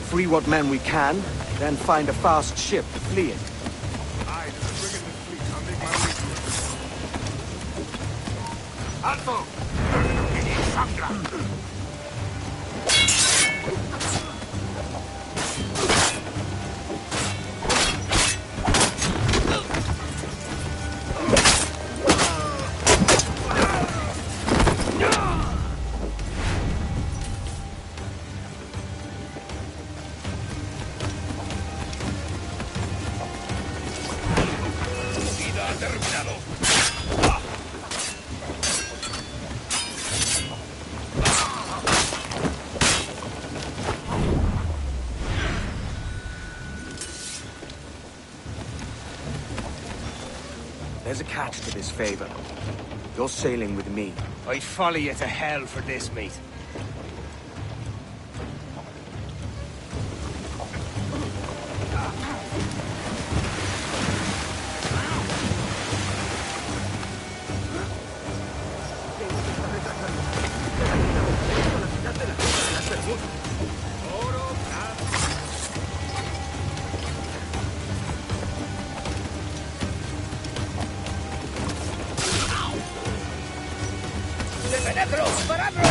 Free what men we can, then find a fast ship to flee in. Aye, there's a frigate in the fleet. I'll make my way to it. ¡Alto! ¡Que sangra! There's a catch to this favor. You're sailing with me. I'd follow you to hell for this, mate. ¡Paradlo! ¡Paradlo!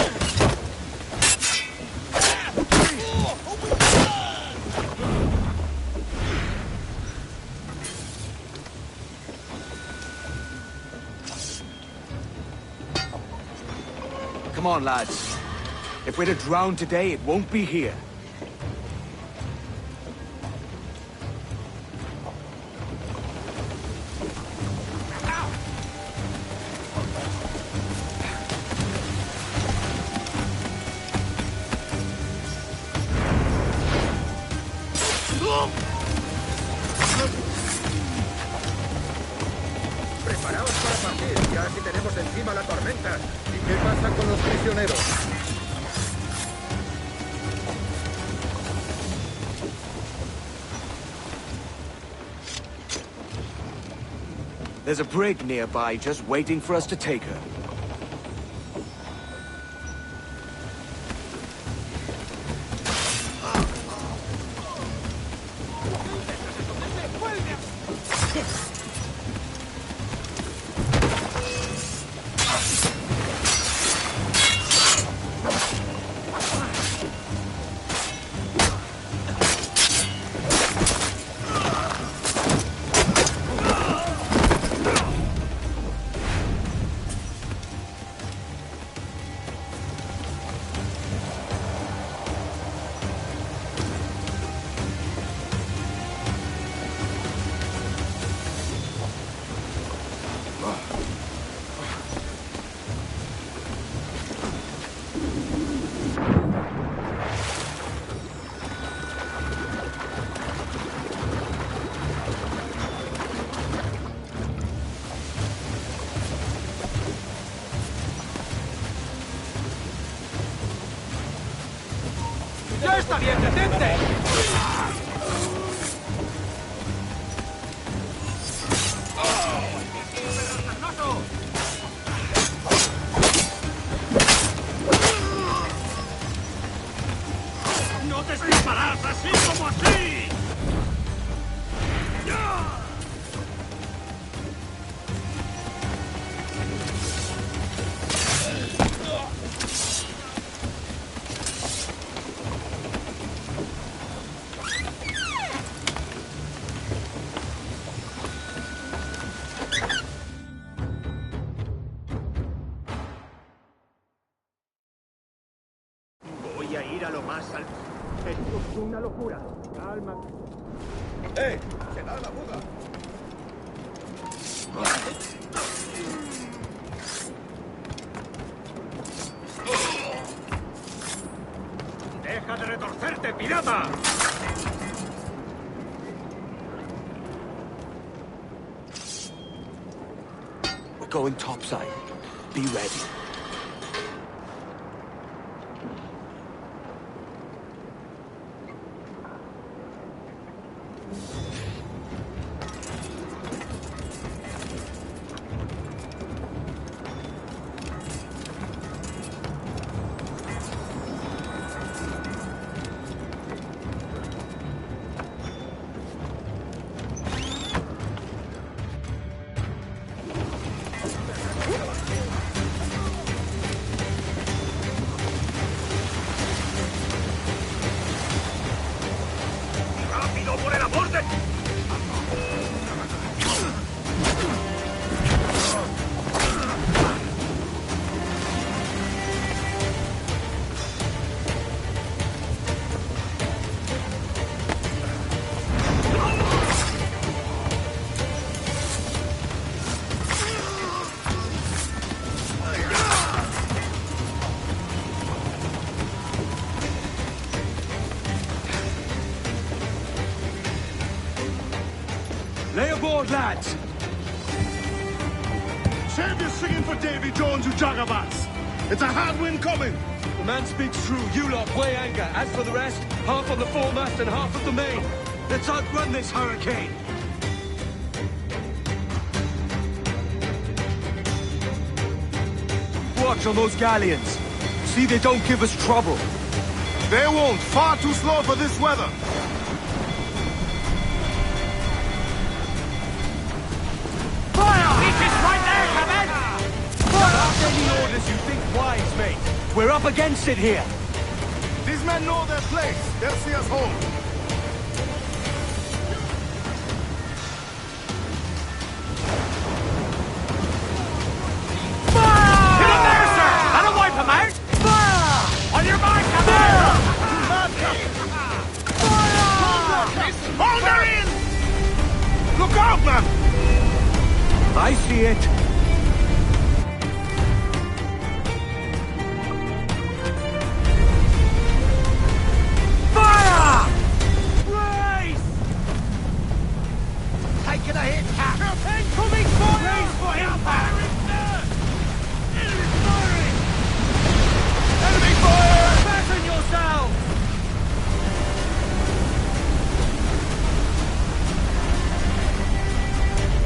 Come on, lads. If we're to drown today, it won't be here. Preparaos para partir, ya que tenemos encima la tormenta. ¿Y qué pasa con los prisioneros? There's a brig nearby just waiting for us to take her. ¡Ya está bien, detente! ¡No te dispararás así como así! Voy a ir a lo más alto. Esto es una locura. Calma. ¡Eh! ¡Se da la fuga! ¡Deja de retorcerte, pirata! We're going topside. Be ready. ¡Rápido, por el amor de... Lay aboard, lads! Save your singing for Davy Jones, you jagabats! It's a hard wind coming! The man speaks true. You lot weigh anchor. As for the rest, half on the foremast and half at the main. Let's outrun this hurricane. Watch on those galleons. See they don't give us trouble. They won't. Far too slow for this weather. Fire! This is right there, Captain! Fire! as you think wise, mate. We're up against it here. These men know their place. They'll see us home. That'll wipe him out! Fire! On your mark, Commander! Fire! Hold her in! Look out, man! I see it. Fire! Brace! Taking a hit, Cap. Incoming fire! Brace for impact! Enemy fire! Fasten yourselves!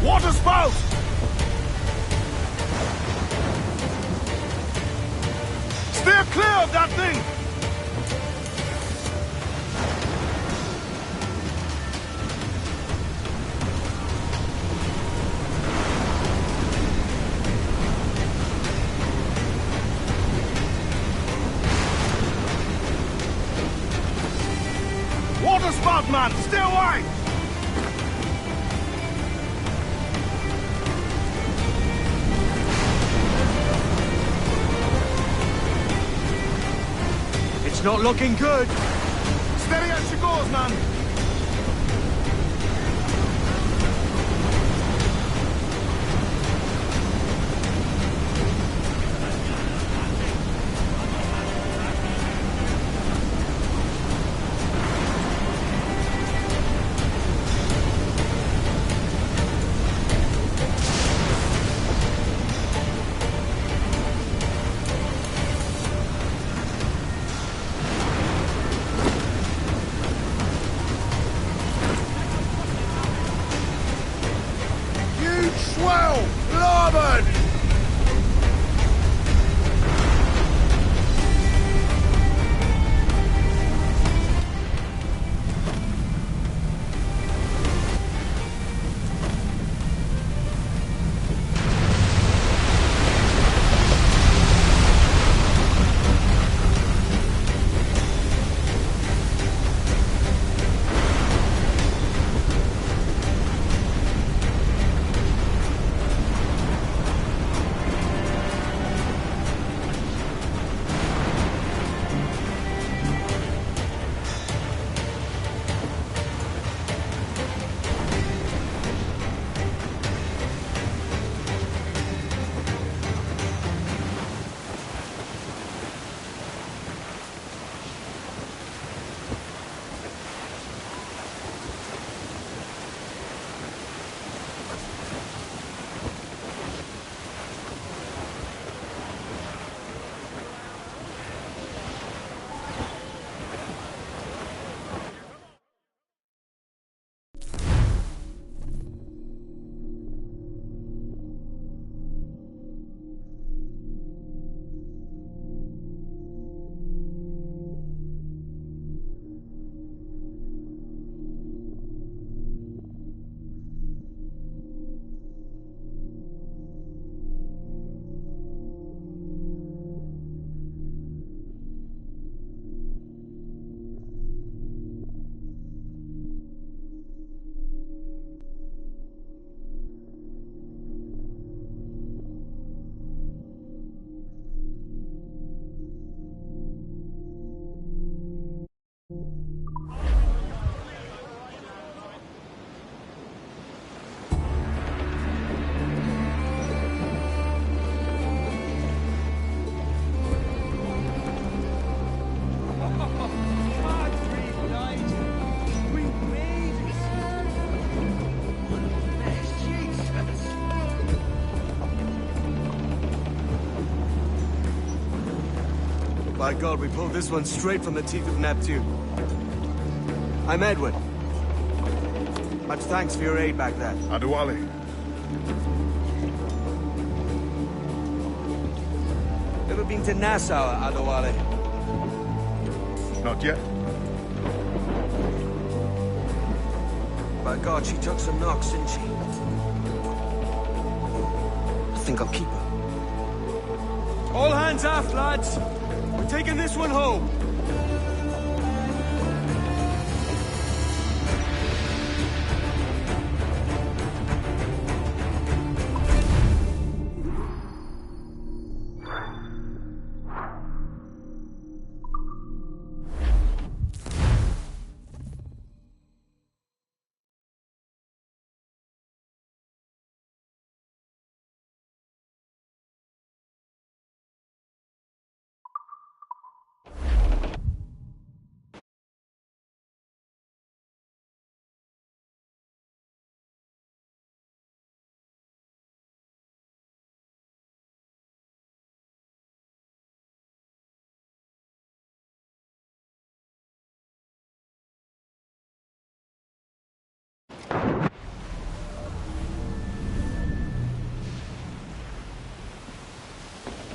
Water spout! Steer clear of that thing! Water spout, man! Stay away! It's not looking good. Steady as she goes, man! Swell! Larboard! By God, we pulled this one straight from the teeth of Neptune. I'm Edward. Much thanks for your aid back there. Adewale. Ever been to Nassau, Adewale? Not yet. By God, she took some knocks, didn't she? I think I'll keep her. All hands aft, lads. We're taking this one home.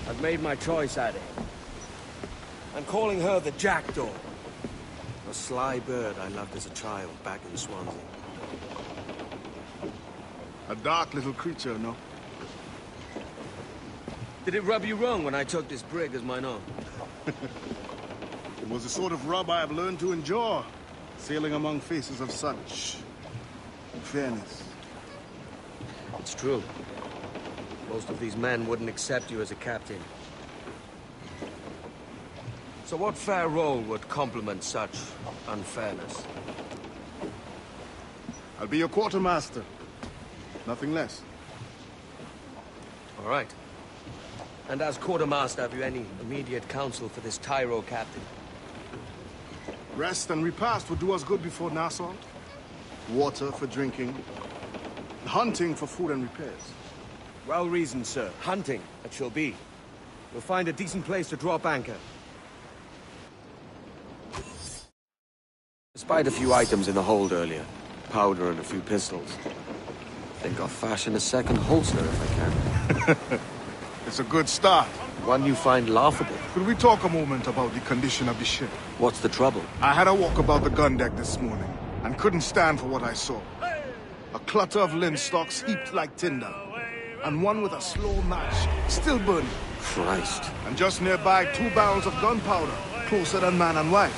I've made my choice, Addy. I'm calling her the Jackdaw. A sly bird I loved as a child back in Swansea. A dark little creature, no? Did it rub you wrong when I took this brig as mine own? It was the sort of rub I have learned to endure, sailing among faces of such fairness. It's true. Most of these men wouldn't accept you as a captain. So what fair role would complement such unfairness? I'll be your quartermaster. Nothing less. All right. And as quartermaster, have you any immediate counsel for this Tyro captain? Rest and repast would do us good before Nassau. Water for drinking. Hunting for food and repairs. Well reasoned, sir. Hunting, it shall be. We'll find a decent place to drop anchor. Despite a few items in the hold earlier, powder and a few pistols, I think I'll fashion a second holster if I can. It's a good start. One you find laughable. Could we talk a moment about the condition of the ship? What's the trouble? I had a walk about the gun deck this morning, and couldn't stand for what I saw. A clutter of linstocks heaped like tinder, and one with a slow match, still burning. Christ. And just nearby, 2 barrels of gunpowder, closer than man and wife,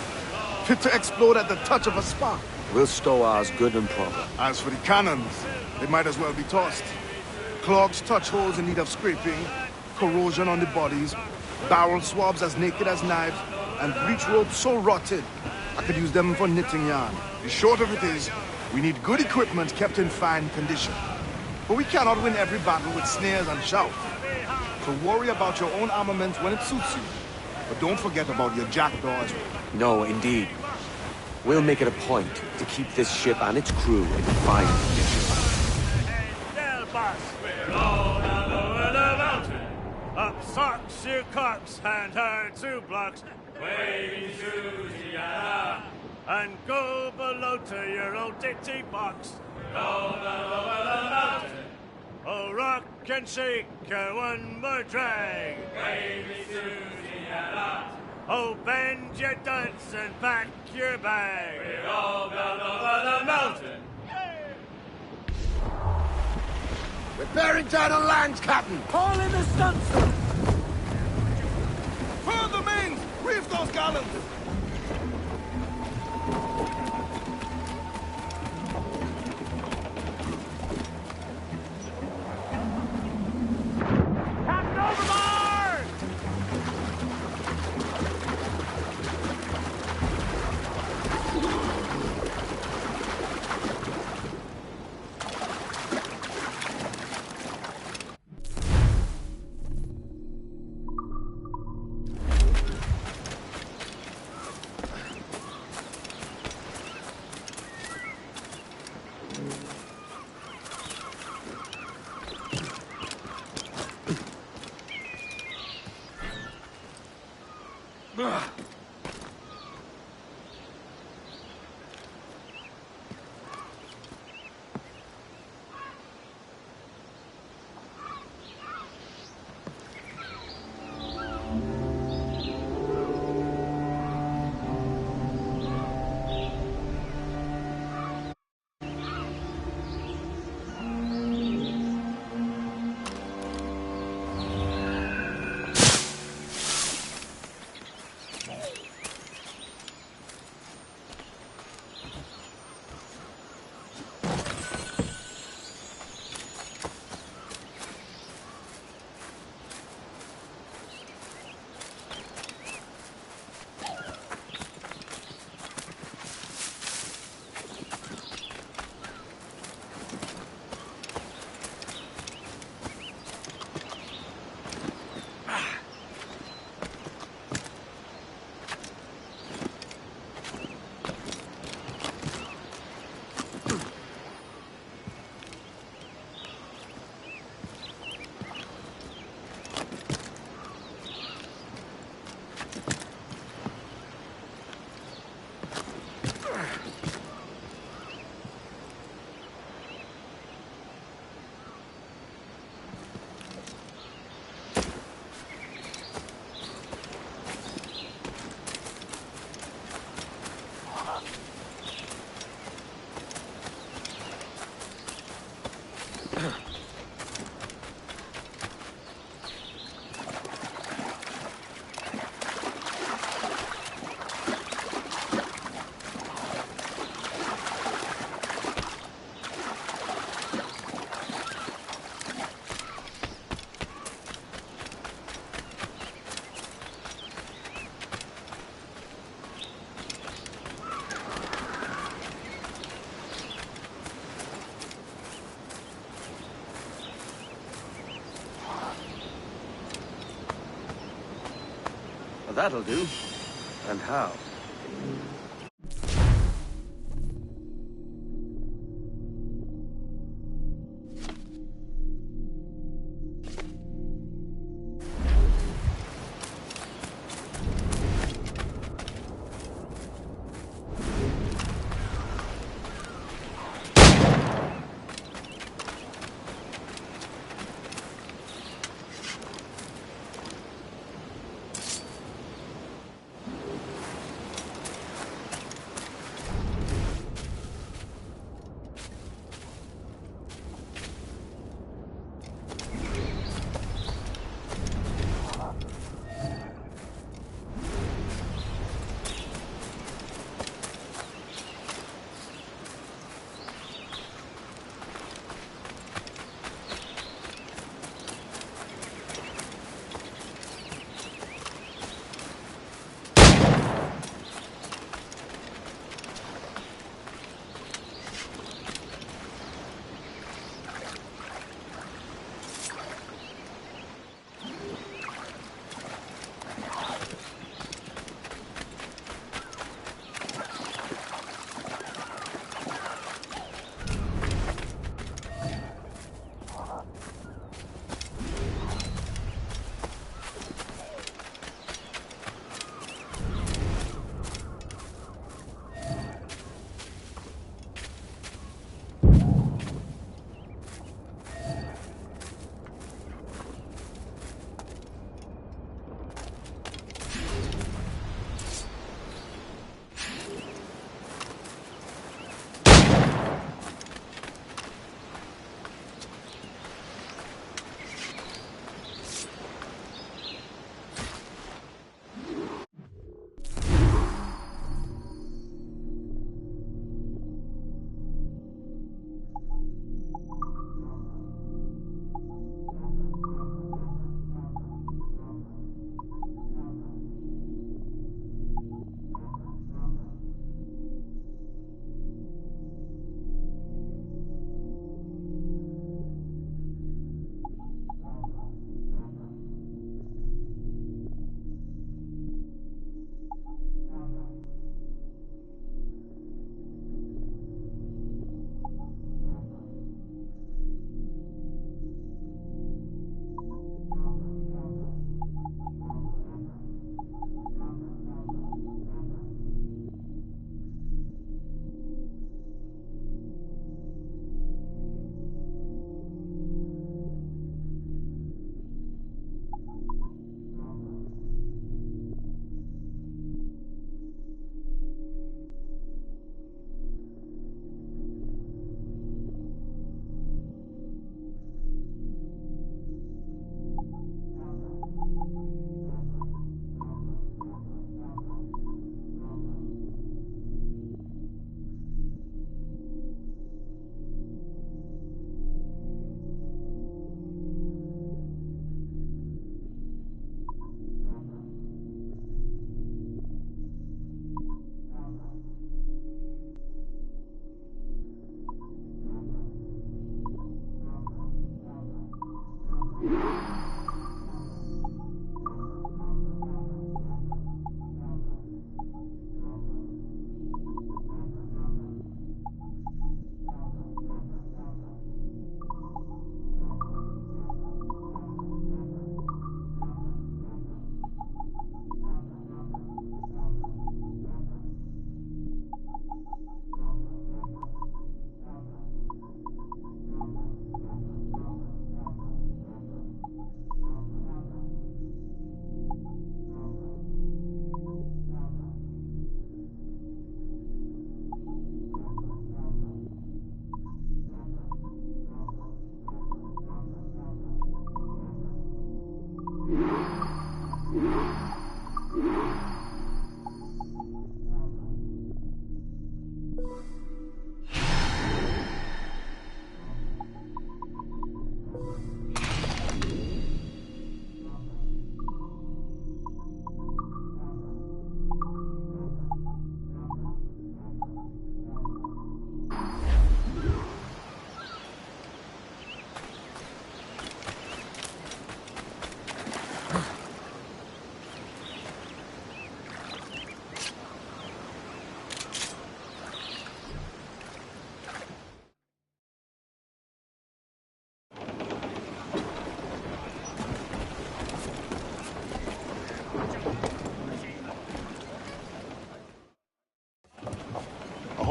fit to explode at the touch of a spark. We'll stow ours good and proper. As for the cannons, they might as well be tossed. Clogs touch holes in need of scraping, corrosion on the bodies, barrel swabs as naked as knives, and breech ropes so rotted, I could use them for knitting yarn. The short of it is, we need good equipment kept in fine condition. But we cannot win every battle with snares and shout. So worry about your own armament when it suits you. But don't forget about your jackdaw as well. No, indeed. We'll make it a point to keep this ship and its crew in fine condition. We're all down over the mountain. Up socks to cocks and hard to blocks. Waving Susie and go below to your old ditty box. Roll down over the mountain. Oh, rock and shake one more drag. Waving Susie oh, bend your duds and pack your bag. We're all down over the mountain. We're bearing down on land, Captain. Haul in the stunsail. Furl the mains! Reef those gallants! Captain overboard! that'll do. And how?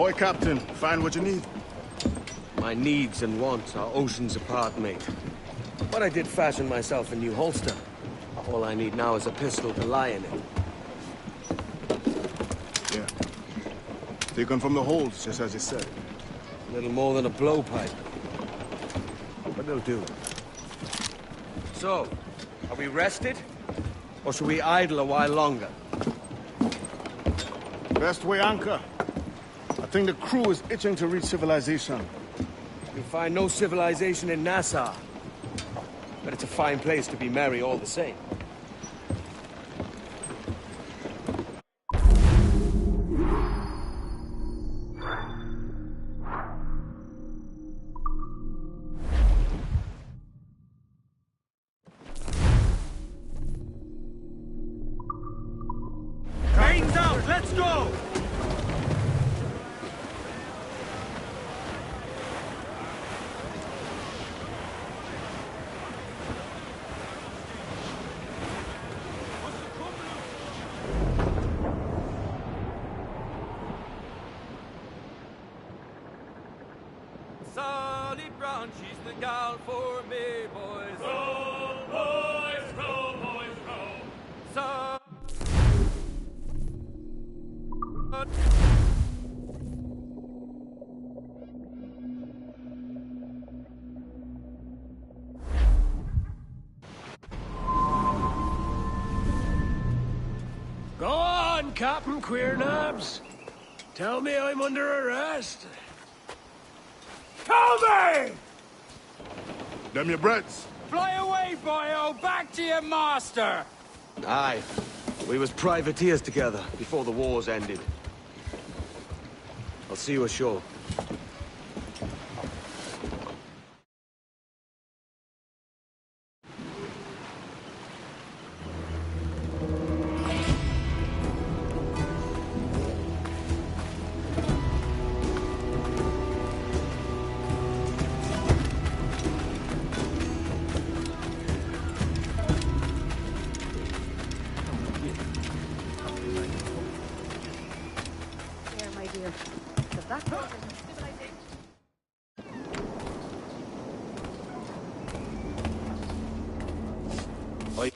Ahoy, Captain. Find what you need. My needs and wants are oceans apart, mate. But I did fashion myself a new holster. All I need now is a pistol to lie in it. Yeah. Taken from the holds, just as you said. Little more than a blowpipe. But it'll do. So, are we rested? Or should we idle a while longer? Best way anchor. I think the crew is itching to reach civilization. You'll find no civilization in Nassau. But it's a fine place to be merry all the same. Mains out! Let's go! Solid brown, she's the gal for me, boys. Row, boys, row, boys, row. So Go on, Captain Queernabs. Tell me I'm under arrest. Tell me! Them your breads. Fly away, boyo! Back to your master! Aye. We was privateers together before the wars ended. I'll see you ashore. Here, my dear. The back door is civilization. Oi.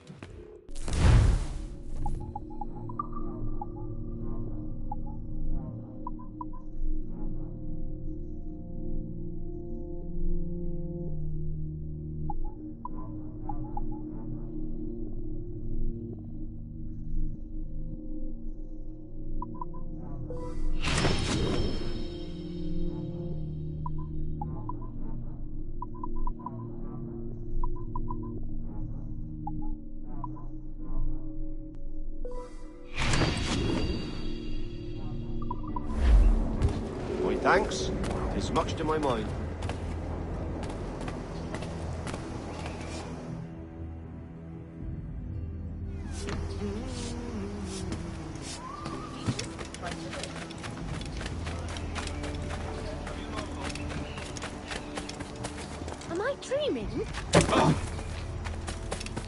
My thanks is much to my mind. Am I dreaming?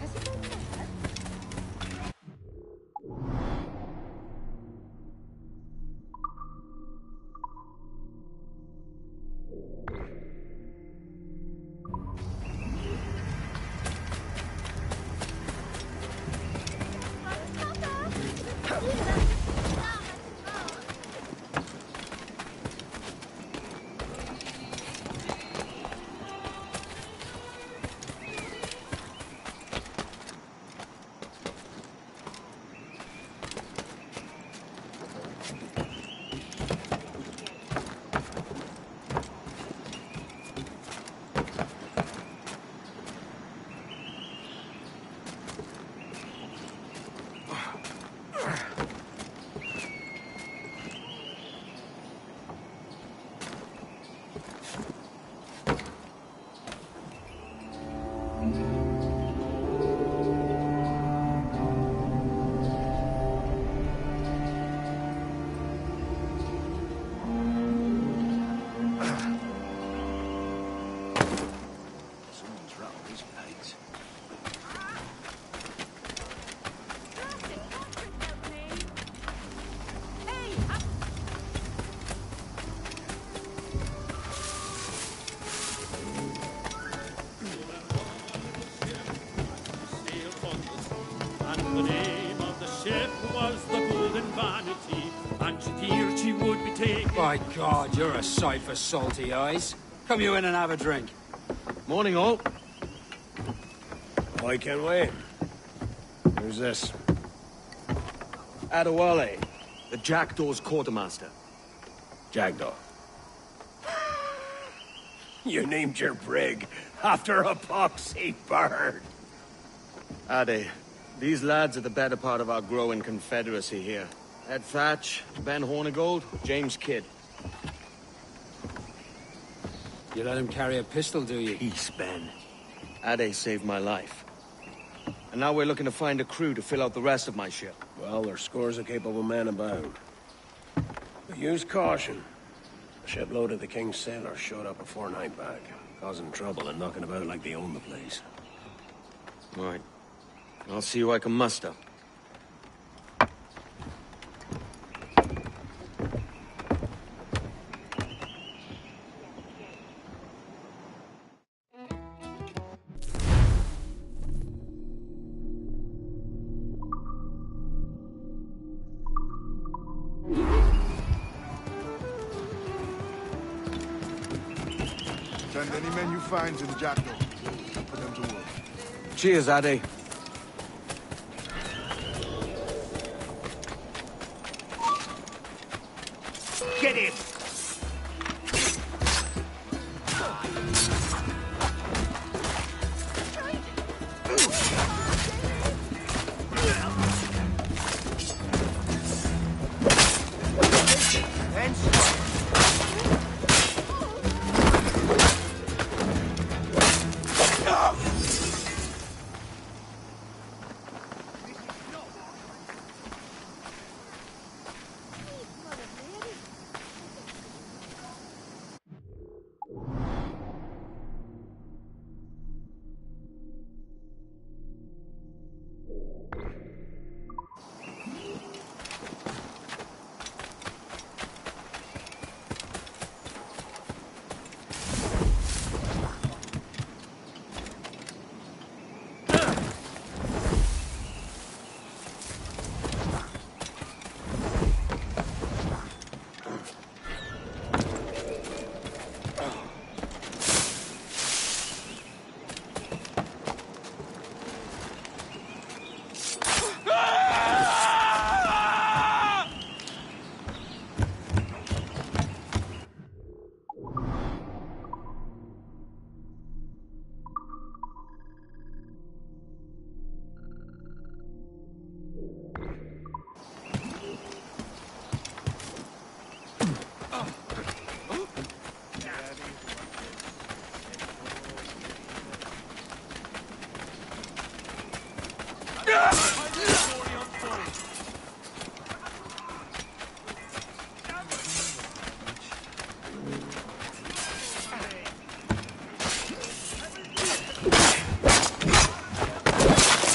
Has he gone mad? Someone's rattled his plates. The name of the ship was the Golden Vanity, and she feared she would be taken. By God, you're a sight for salty eyes. Come you in and have a drink. Morning, all. I can wait. Who's this? Adewale, the Jackdaw's quartermaster. Jackdaw. You named your brig after a poxy bird. Ade, these lads are the better part of our growing confederacy here. Ed Thatch, Ben Hornigold, James Kidd. You let him carry a pistol, do you? Peace, Ben. Ade saved my life. And now we're looking to find a crew to fill out the rest of my ship. Well, there's scores of capable men about. But use caution. A shipload of the King's sailors showed up a fortnight back, causing trouble and knocking about like they own the place. Right. I'll see who I can muster. Send any men you find to the Jackdaw. Put them to work. Cheers, Ade. Get it!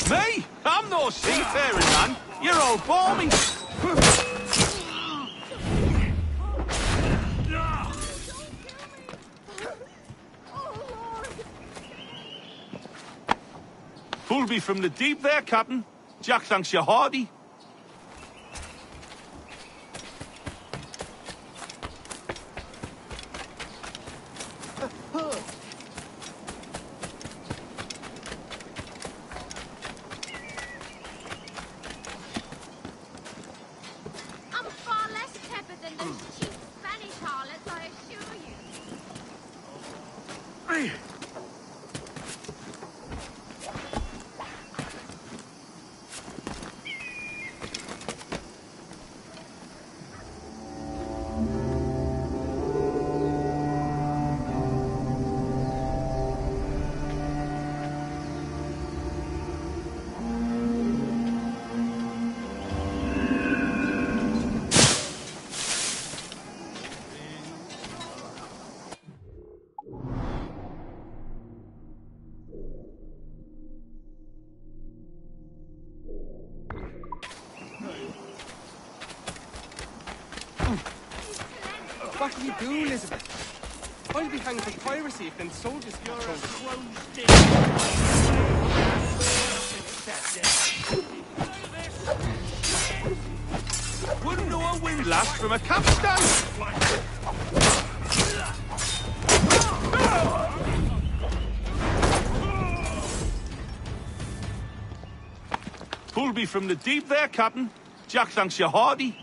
Me? I'm no seafaring man. You're all balmy. Pulled me from the deep there, Captain. Jack thanks you hearty. I'm far less tepid than those cheap Spanish harlots, I assure you. What do you do, Elizabeth? I'll be hanged for piracy if them soldiers catch hold of it. blast from a capstan! Pulled me from the deep there, Captain. Jack thanks you hardy.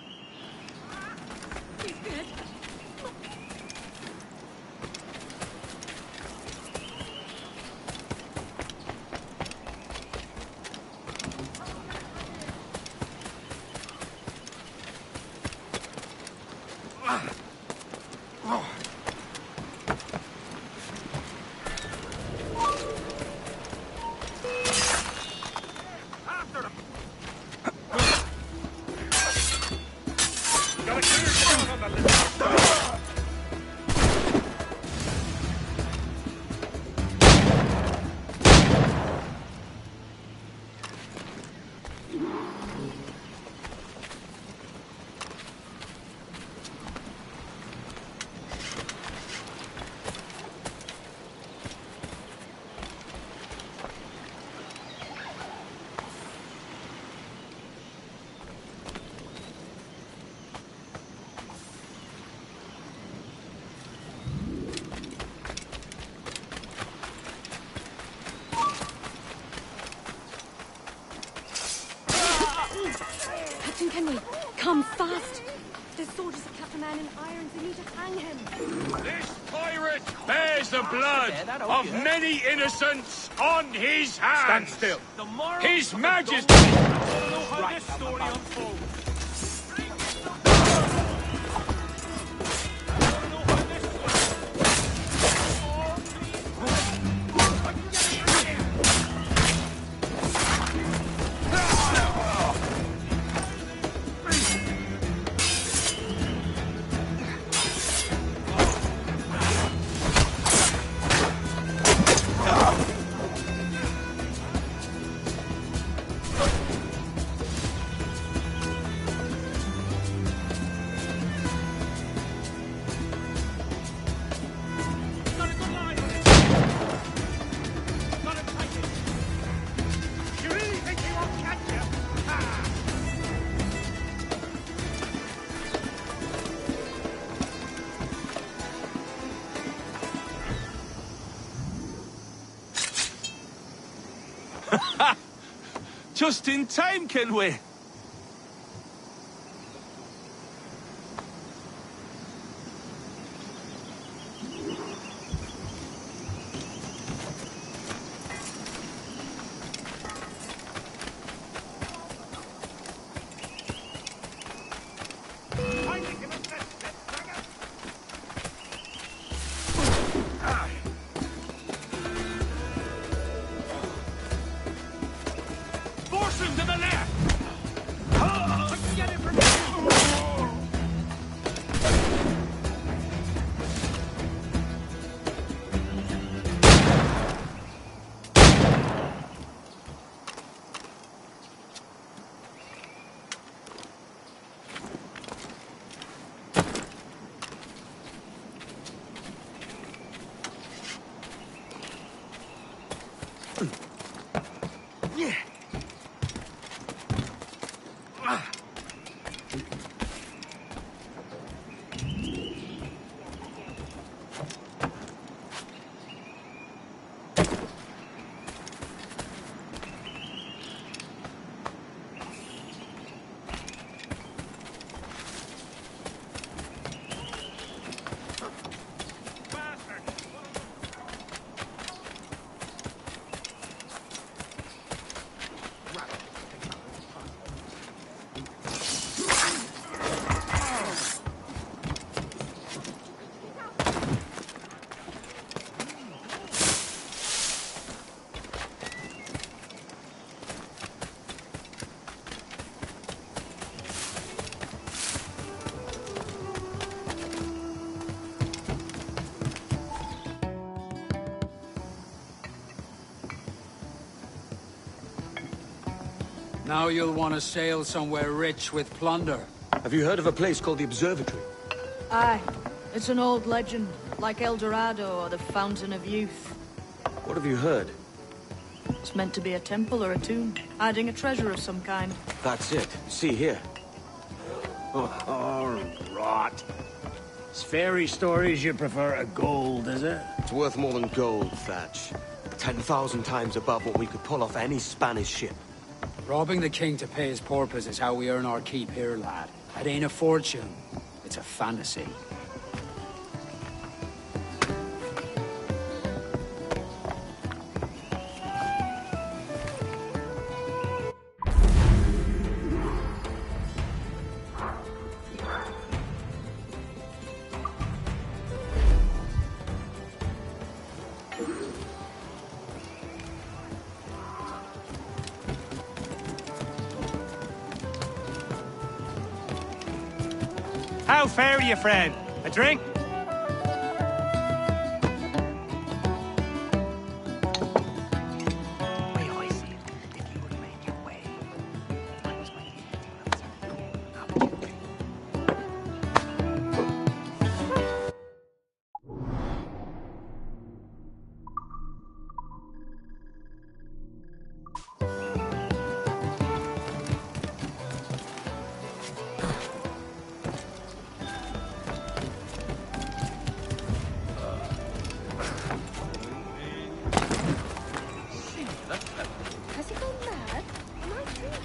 Captain Kenway, come fast! There's soldiers of Captain Man in irons. They need to hang him. This pirate bears the blood of many innocents on his hands. Stand still. His Majesty. I don't know how this story unfolds. Just in time, Kenway. Force him to the left! Get it from Yeah. Now you'll want to sail somewhere rich with plunder. Have you heard of a place called the Observatory? Aye. It's an old legend, like El Dorado or the Fountain of Youth. What have you heard? It's meant to be a temple or a tomb, hiding a treasure of some kind. That's it. See here. Oh, rot. It's fairy stories you prefer to gold, is it? It's worth more than gold, Thatch. 10,000 times above what we could pull off any Spanish ship. Robbing the king to pay his porpoise is how we earn our keep here, lad. It ain't a fortune. It's a fantasy. How fare you, friend? A drink? Has he gone mad? Am I dreaming?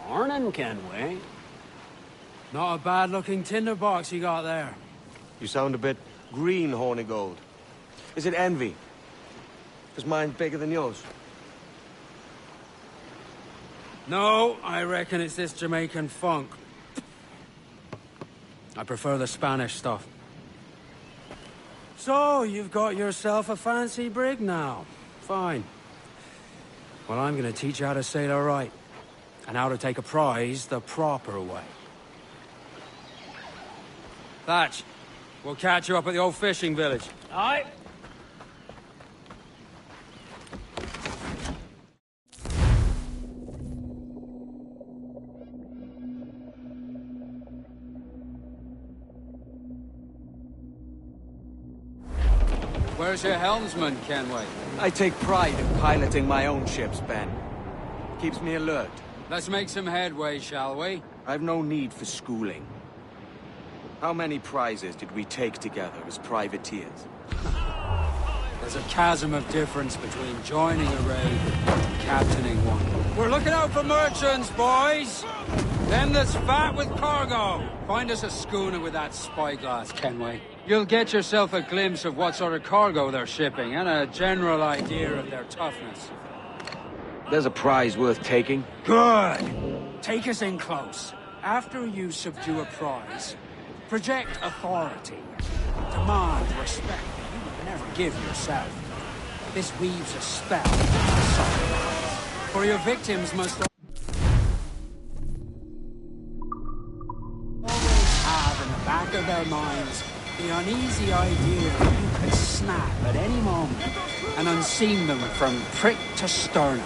Morning, Kenway. Not a bad-looking tinderbox you got there. You sound a bit green, Hornigold. Is it envy? Is mine bigger than yours? No, I reckon it's this Jamaican funk. I prefer the Spanish stuff. So, you've got yourself a fancy brig now. Fine. Well, I'm gonna teach you how to sail her right. And how to take a prize the proper way. Thatch, we'll catch you up at the old fishing village. Aye. Where's your helmsman, Kenway? I take pride in piloting my own ships, Ben. Keeps me alert. Let's make some headway, shall we? I've no need for schooling. How many prizes did we take together as privateers? There's a chasm of difference between joining a raid and captaining one. We're looking out for merchants, boys! Them that's fat with cargo. Find us a schooner with that spyglass, Kenway. You'll get yourself a glimpse of what sort of cargo they're shipping, and a general idea of their toughness. There's a prize worth taking? Good! Take us in close. After you subdue a prize, project authority. Demand respect. You would never give yourself. This weaves a spell. For your victims must always have in the back of their minds the uneasy idea that you could snap at any moment and unseam them from prick to sternum.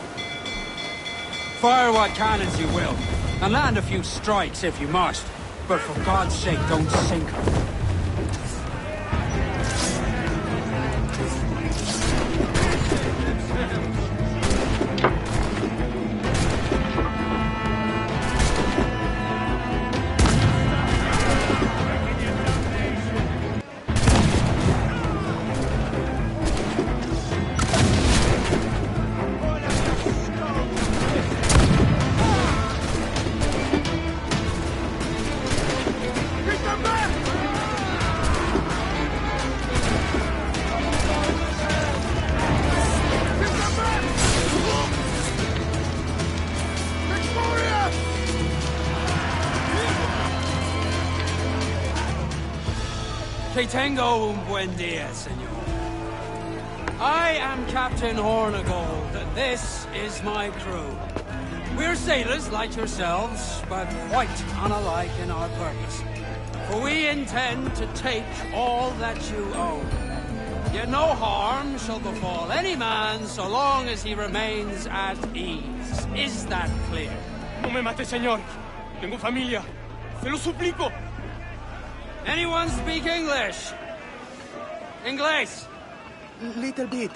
Fire what cannons you will, and land a few strikes if you must, but for God's sake, don't sink her. Que tengo un buen día, senor. I am Captain Hornigold, and this is my crew. We're sailors like yourselves, but quite unalike in our purpose. For we intend to take all that you own. Yet no harm shall befall any man so long as he remains at ease. Is that clear? No me mate, señor. Tengo familia. Se lo suplico. Anyone speak English? English? Little bit.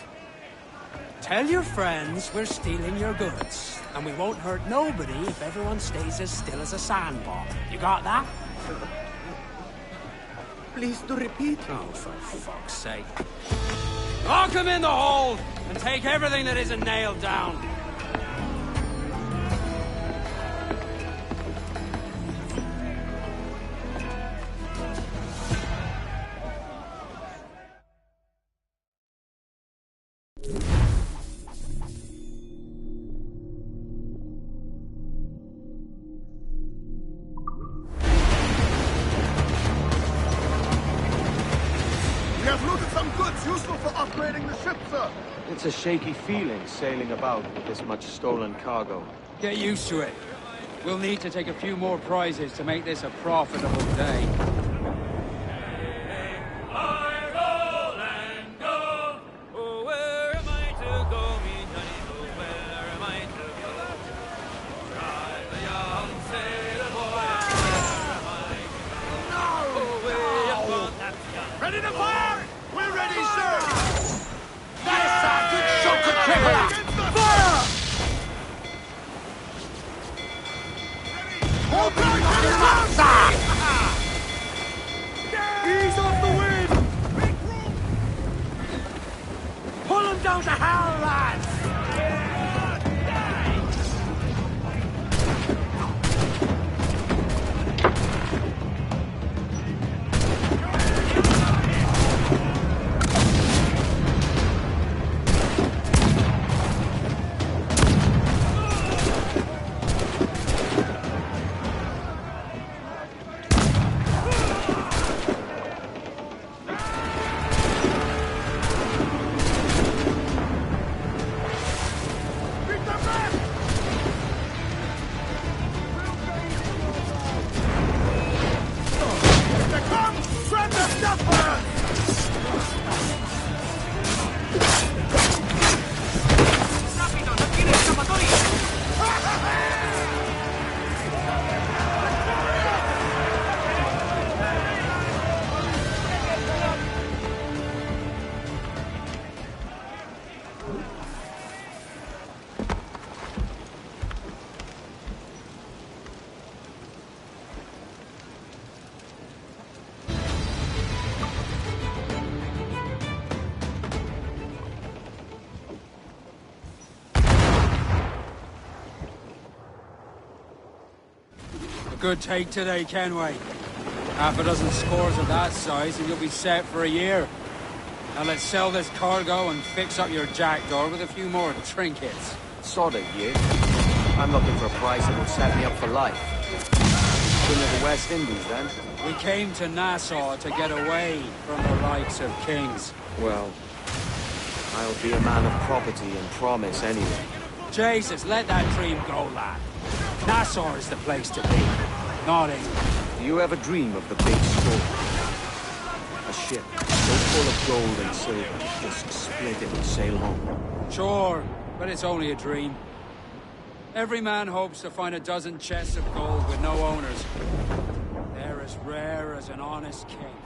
Tell your friends we're stealing your goods, and we won't hurt nobody if everyone stays as still as a sandbar. You got that? Please do repeat. Oh, for fuck's sake. Lock him in the hold, and take everything that isn't nailed down. It's a shaky feeling sailing about with this much stolen cargo. Get used to it. We'll need to take a few more prizes to make this a profitable day. Ready to fire? We're ready, sir! Ease off the wind! Pull him down to hell, lads! good take today, Kenway. Half a dozen scores of that size and you'll be set for a year. Now let's sell this cargo and fix up your jackdaw with a few more trinkets. Sod of you. I'm looking for a price that will set me up for life. King of the West Indies, then? We came to Nassau to get away from the likes of kings. Well, I'll be a man of property and promise anyway. Jesus, let that dream go, lad. Nassau is the place to be, not England. Do you ever dream of the big storm? A ship so full of gold and silver, just split it and sail home. Sure, but it's only a dream. Every man hopes to find a dozen chests of gold with no owners. They're as rare as an honest king.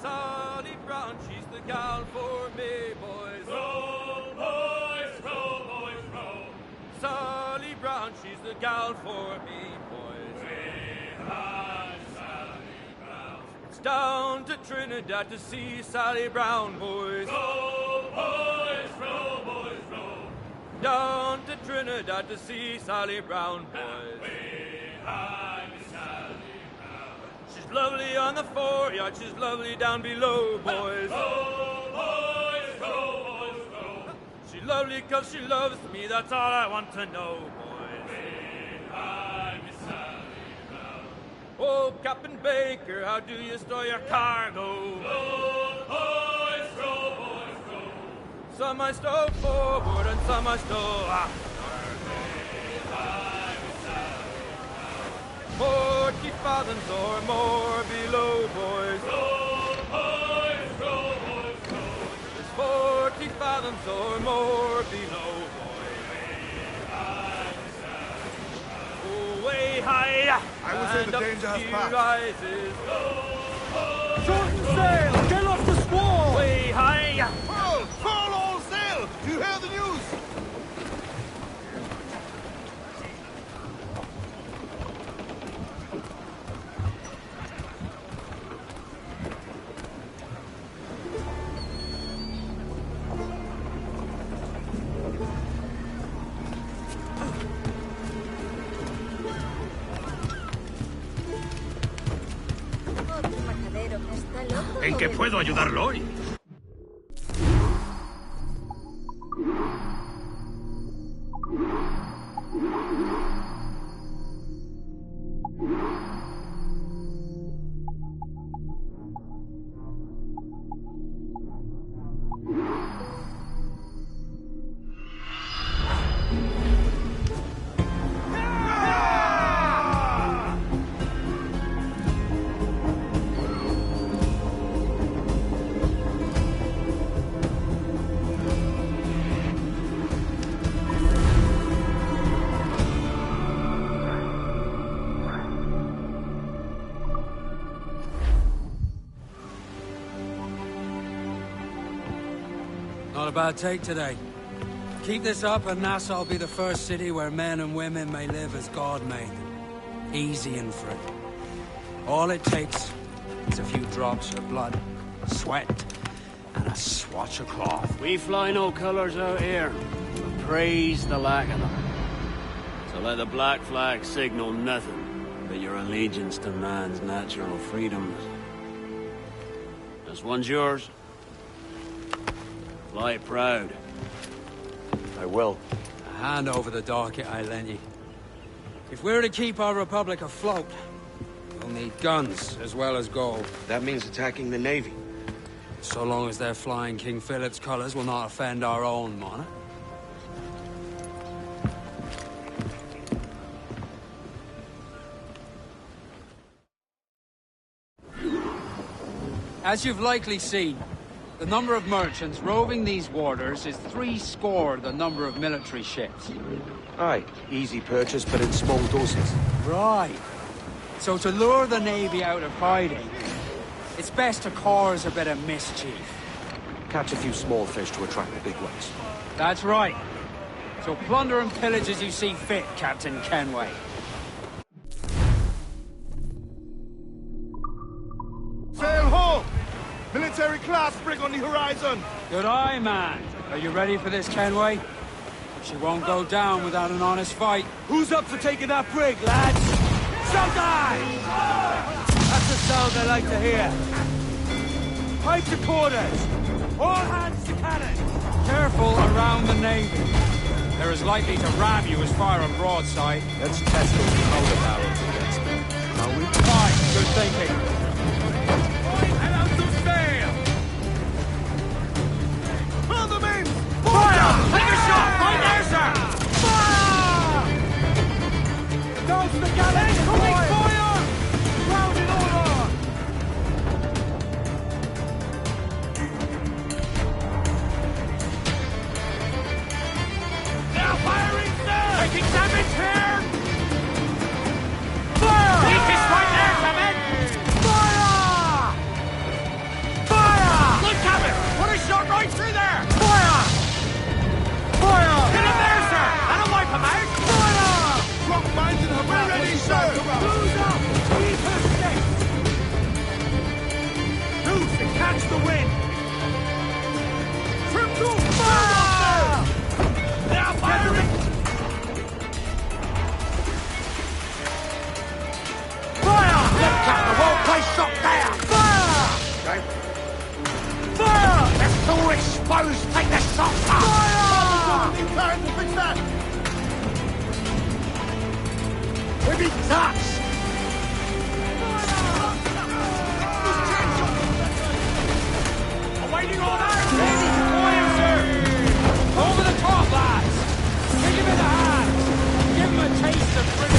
Sally Brown, she's the gal for me, boys. Row, boys, row, boys, row. Sally Brown, she's the gal for me, boys. Way high, Sally Brown. It's down to Trinidad to see Sally Brown, boys. Row, boys, row, boys, row. Down to Trinidad to see Sally Brown, boys. Way high, Sally. She's lovely on the foreyard, she's lovely down below, boys. Row, boys, row, boys, row. She's lovely 'cause she loves me, that's all I want to know, boys. Way high, Miss Sally Brown. Oh, Captain Baker, how do you store your cargo? Row, boys, row, boys, row. Some I stow forward and some I stow aft. 40 fathoms or more below, boys. Row, boys, row, boys, row. There's 40 fathoms or more below, boys. Oh, way high, I would say and the up danger has she passed. rises. Shorten sail! Get off the squall! Way high. Furl all sail! Do you hear the news? ¿En qué puedo ayudarlo hoy? bad take today. Keep this up and Nassau will be the first city where men and women may live as God made them. Easy and free. All it takes is a few drops of blood, sweat, and a swatch of cloth. We fly no colours out here, but praise the lack of them. So let the black flag signal nothing but your allegiance to man's natural freedoms. This one's yours. Fly it proud. I will. Hand over the docket I lent you. If we're to keep our republic afloat, we'll need guns as well as gold. That means attacking the Navy. So long as they're flying King Philip's colours will not offend our own monarch. As you've likely seen, the number of merchants roving these waters is 70 the number of military ships. Aye, easy purchase, but in small doses. Right. So to lure the Navy out of hiding, it's best to cause a bit of mischief. Catch a few small fish to attract the big ones. That's right. So plunder and pillage as you see fit, Captain Kenway. Sail ho! Military class brig on the horizon! Good eye, man. Are you ready for this, Kenway? She won't go down without an honest fight. Who's up for taking that brig, lads? Showtime! That's the sound I like to hear. Pipe to quarters! All hands to cannon! Careful around the Navy. They're as likely to ram you as fire a broadside. Let's test those powder barrels against them. Are we? Fine, good thinking. And out to sail! Fill them in! Fire! Take a shot! Right there, sir! Fire! Down to the galleys! Coming fire! Ground in order! They're firing, sir! Taking damage here! Fire! Keep this right there, Captain! Fire! Fire! Look, Captain! Put a shot right through there! Fire! Fire! Get him there, sir! That'll wipe him out! Fire! Drop mines in her back. We're ready, sir! Who's up? Keep her stick! Loose and catch the wind! Trim to fire! They're firing! Fire! Look, Captain! The whole place shot down! Fire! Fire! Let's do exposed! Take the shot! Fire! Time to fix that! We've been touched! Awaiting orders! Ready to fire, sir! Over the top, lads! Kick him in the hands! Give him a taste of freedom!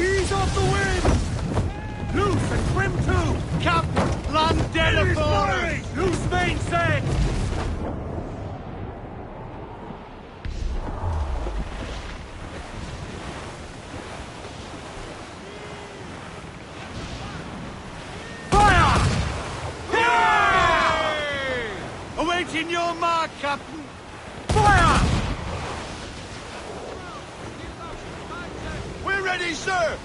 Ease off the wind! Loose and trim him too! Captain, land dead authority! Loose main said! Awaiting your mark, Captain! Fire! We're ready, sir!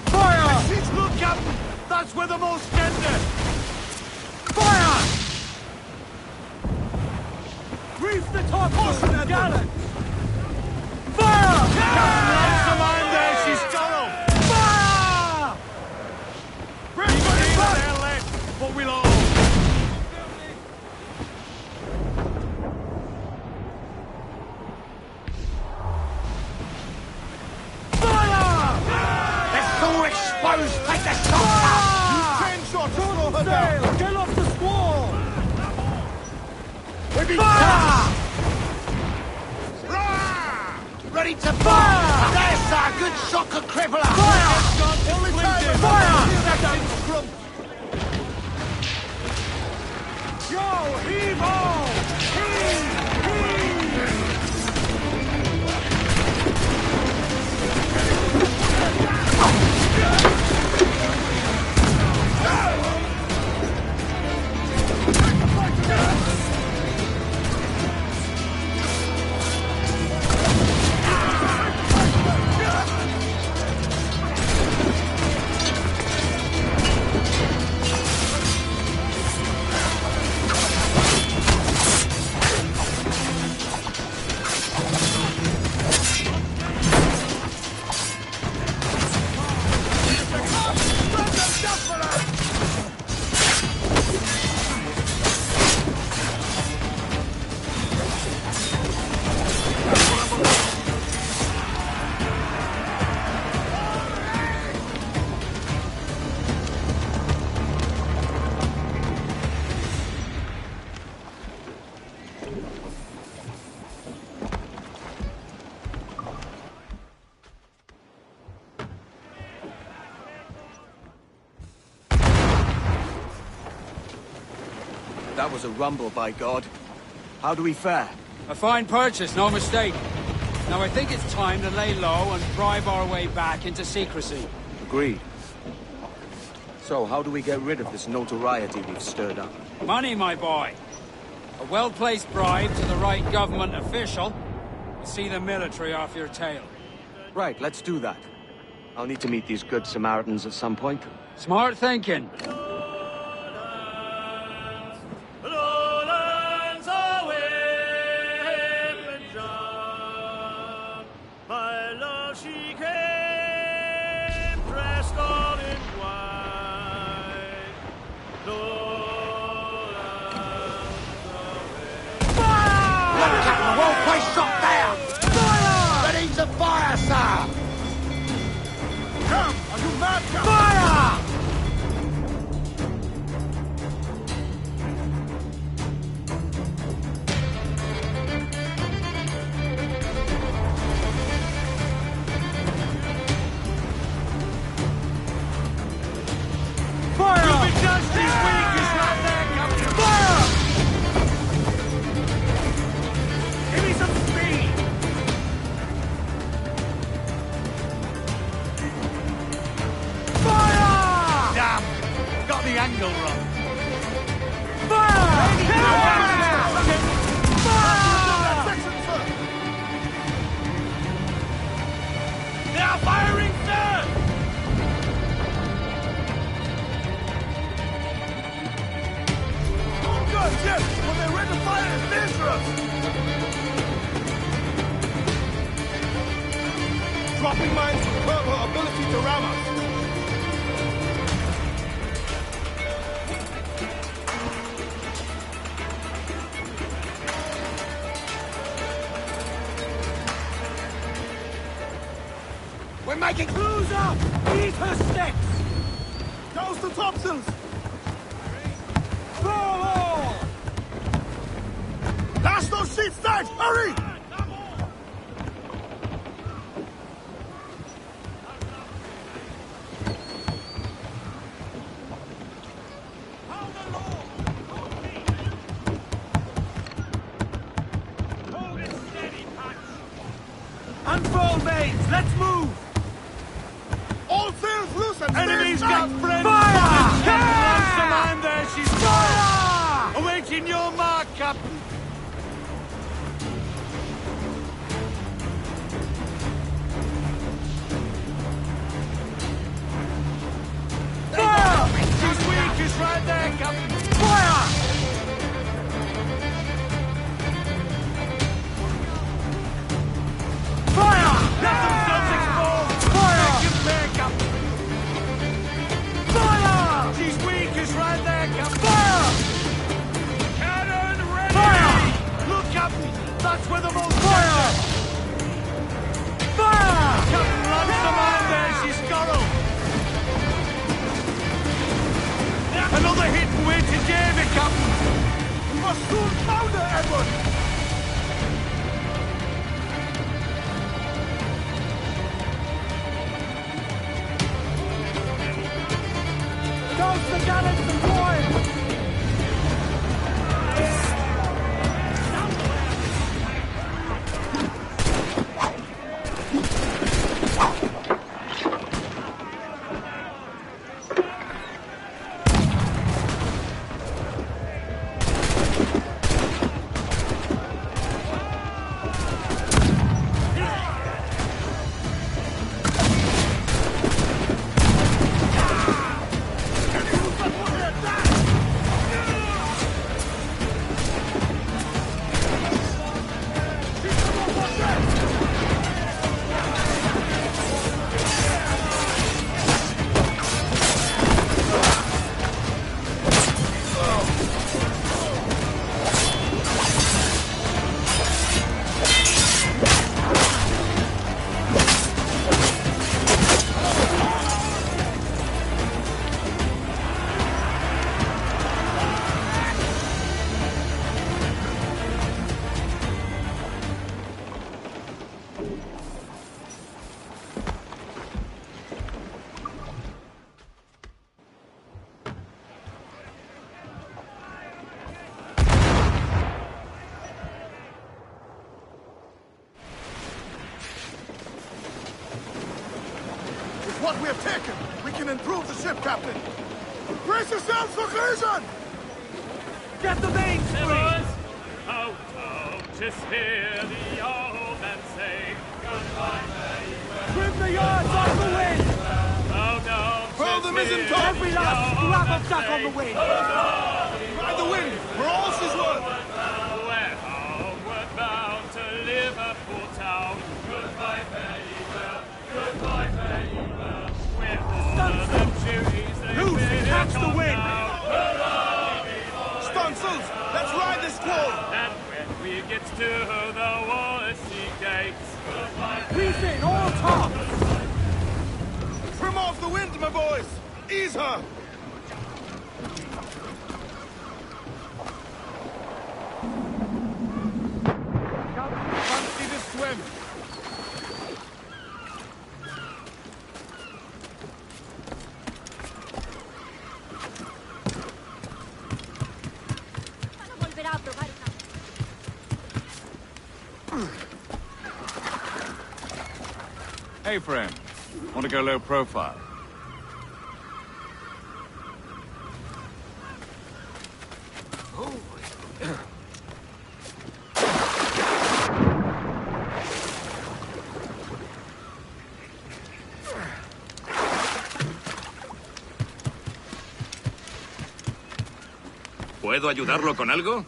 Fire! Look, Captain! That's where the most tender! Fire! Reef the top horse and gallant! Fire! Captain, that's the man there! She's got him! Fire! Bring her back! They're left, but we'll all... Exposed! Take the shot up! 10 shots! Throw her down! Get off the squall! We'll be fire! ready to fire! There's our good shocker crippler! Fire! Only time! Fire! Yo, heave ho! That was a rumble, by God. How do we fare? A fine purchase, no mistake. Now I think it's time to lay low and bribe our way back into secrecy. Agreed. So, how do we get rid of this notoriety we've stirred up? Money, my boy. A well-placed bribe to the right government official will see the military off your tail. Right, let's do that. I'll need to meet these good Samaritans at some point. Smart thinking. Dropping mines will curb her ability to ram us. We're making... Cruise up! Eat her sticks! Douse the topsails! Throw all! Lash those sheets tight! Hurry! Danes, let's move! All sails loose and Enemy's stay got tight! friends! Fire! Captain, launch the man there, she's fire! Awaiting your mark, Captain! Fire! She's weak, she's right there, Captain! Fire! Fire! Let them guns explode! Fire! Make him pay, Captain! Fire! She's weak, she's right there, Captain! Fire! Cannon ready! Fire! Look, Captain! That's where the most fire! Fire! Captain, launch the man there, she's scuttled! Another hit and we're to David, Captain! We must soon founder, Edward! Toast the cannons deployed! With what we have taken, we can improve the ship, Captain. Brace yourselves for collision! Get the mains free! Boys! Oh, oh, just hear the old man say, goodbye, Trim the yards off the wind! oh no, Furl the mizzen top! Every last scrap of tack on the wind! Ride the wind, for all she's worth! we're homeward bound to Liverpool town. Goodbye, fare well, goodbye, fare well. We're all the duties that Loose and catch the wind! Stunsails, let's ride this squall! And when we get to the Wallasey gates, Reef in, all tops! Trim off the wind, my boys! Ease her! Fancy the swim! No volverá a probar una... Hey, friend. Want to go low profile? ¿Puedo ayudarlo con algo?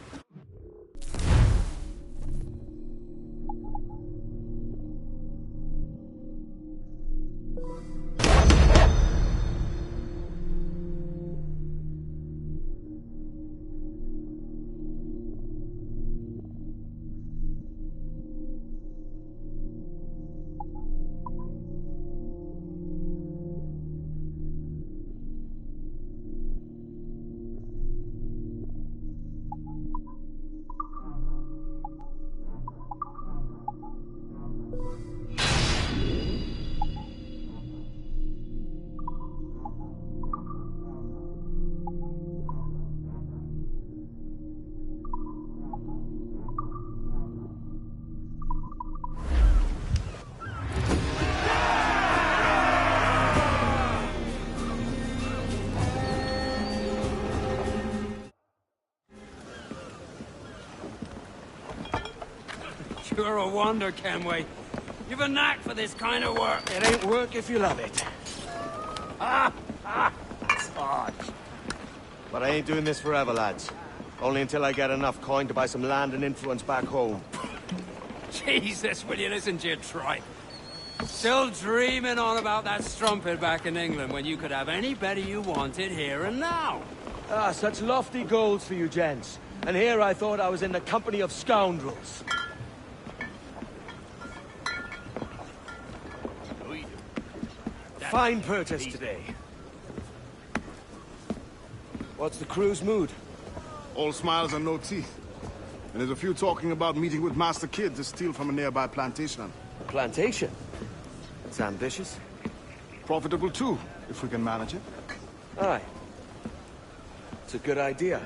You're a wonder, Kenway. You've a knack for this kind of work. It ain't work if you love it. Sarge. But I ain't doing this forever, lads. Only until I get enough coin to buy some land and influence back home. Jesus, will you listen to your tripe? Still dreaming on about that strumpet back in England when you could have anybody you wanted here and now. Ah, such lofty goals for you gents. And here I thought I was in the company of scoundrels. Fine purchase today. What's the crew's mood? All smiles and no teeth. And there's a few talking about meeting with Master Kid to steal from a nearby plantation. Plantation? It's ambitious. Profitable too, if we can manage it. Aye. It's a good idea.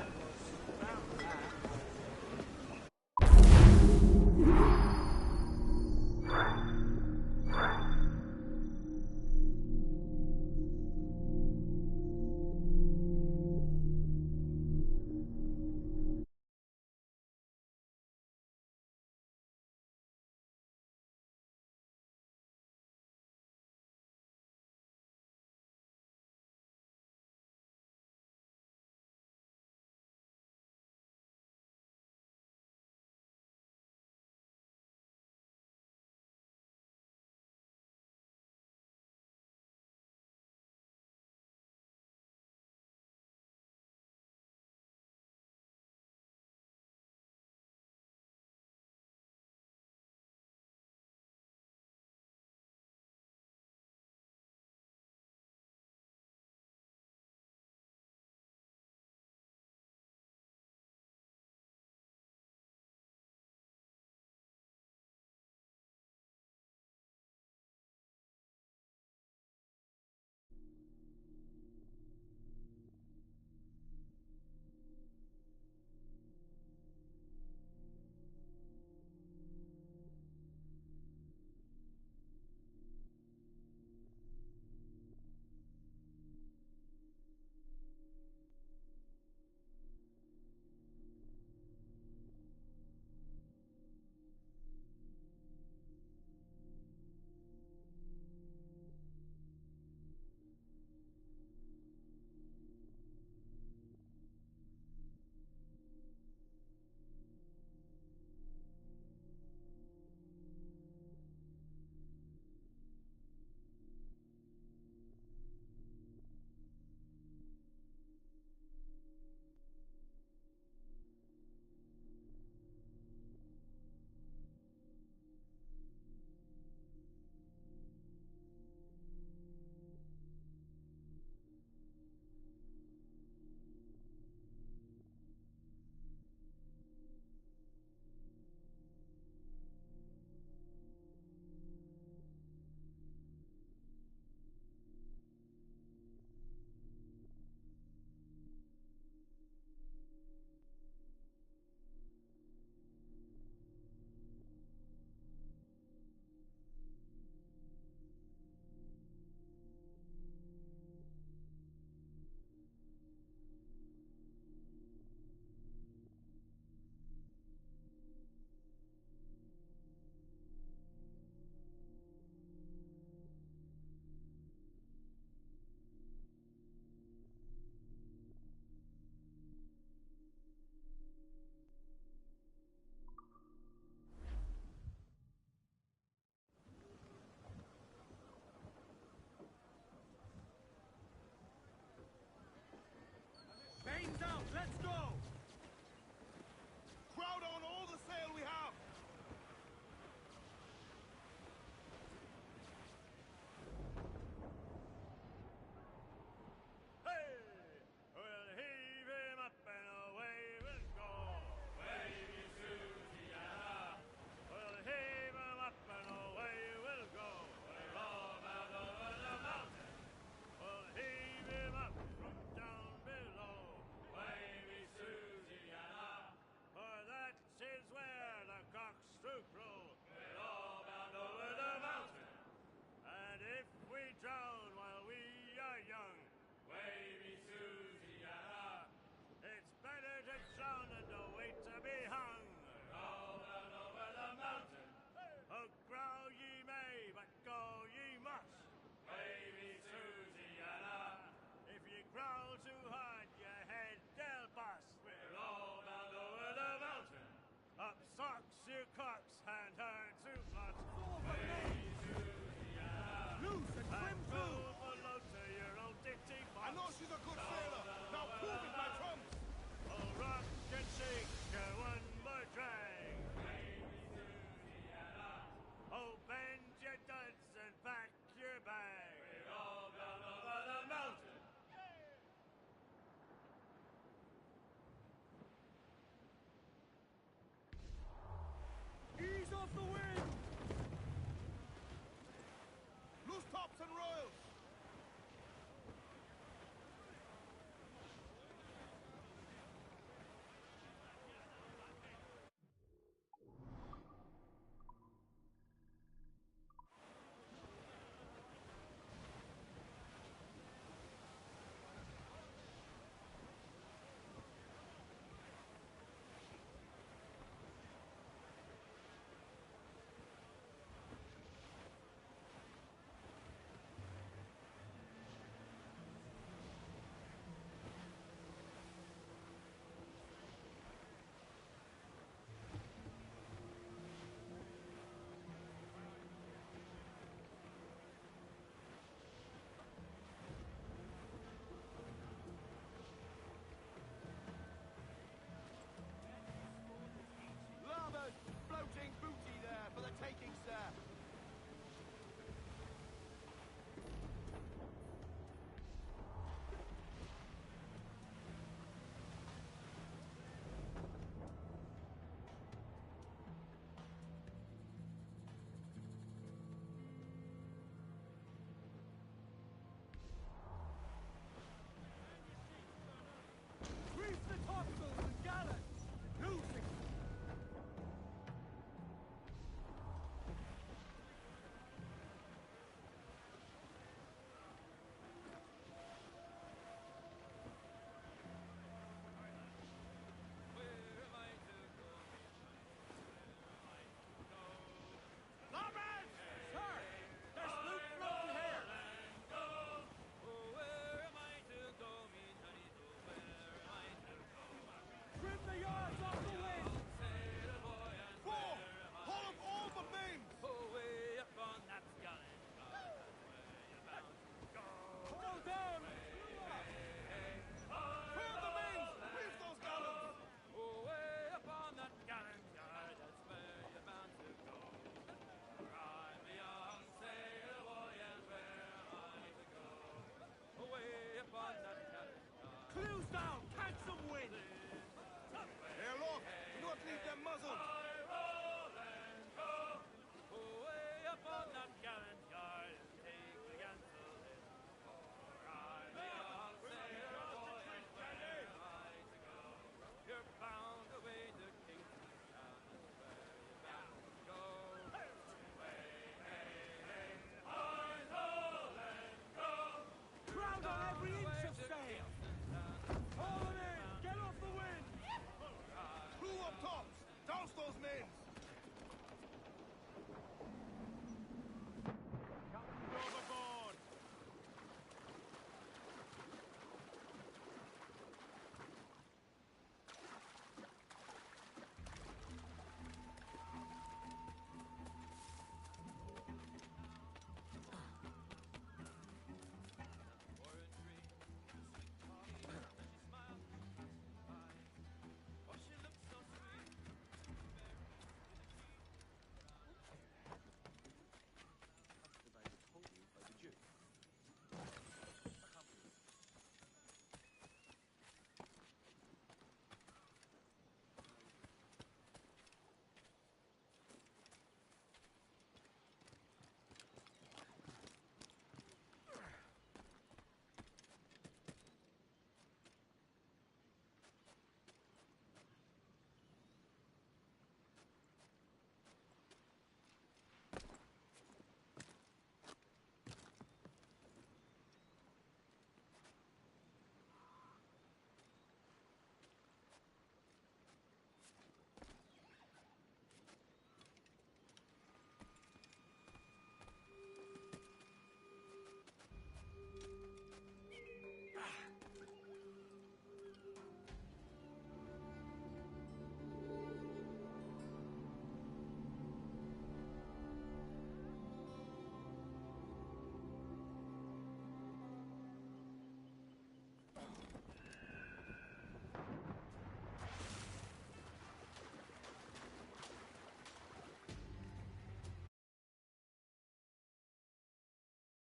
off the wheel!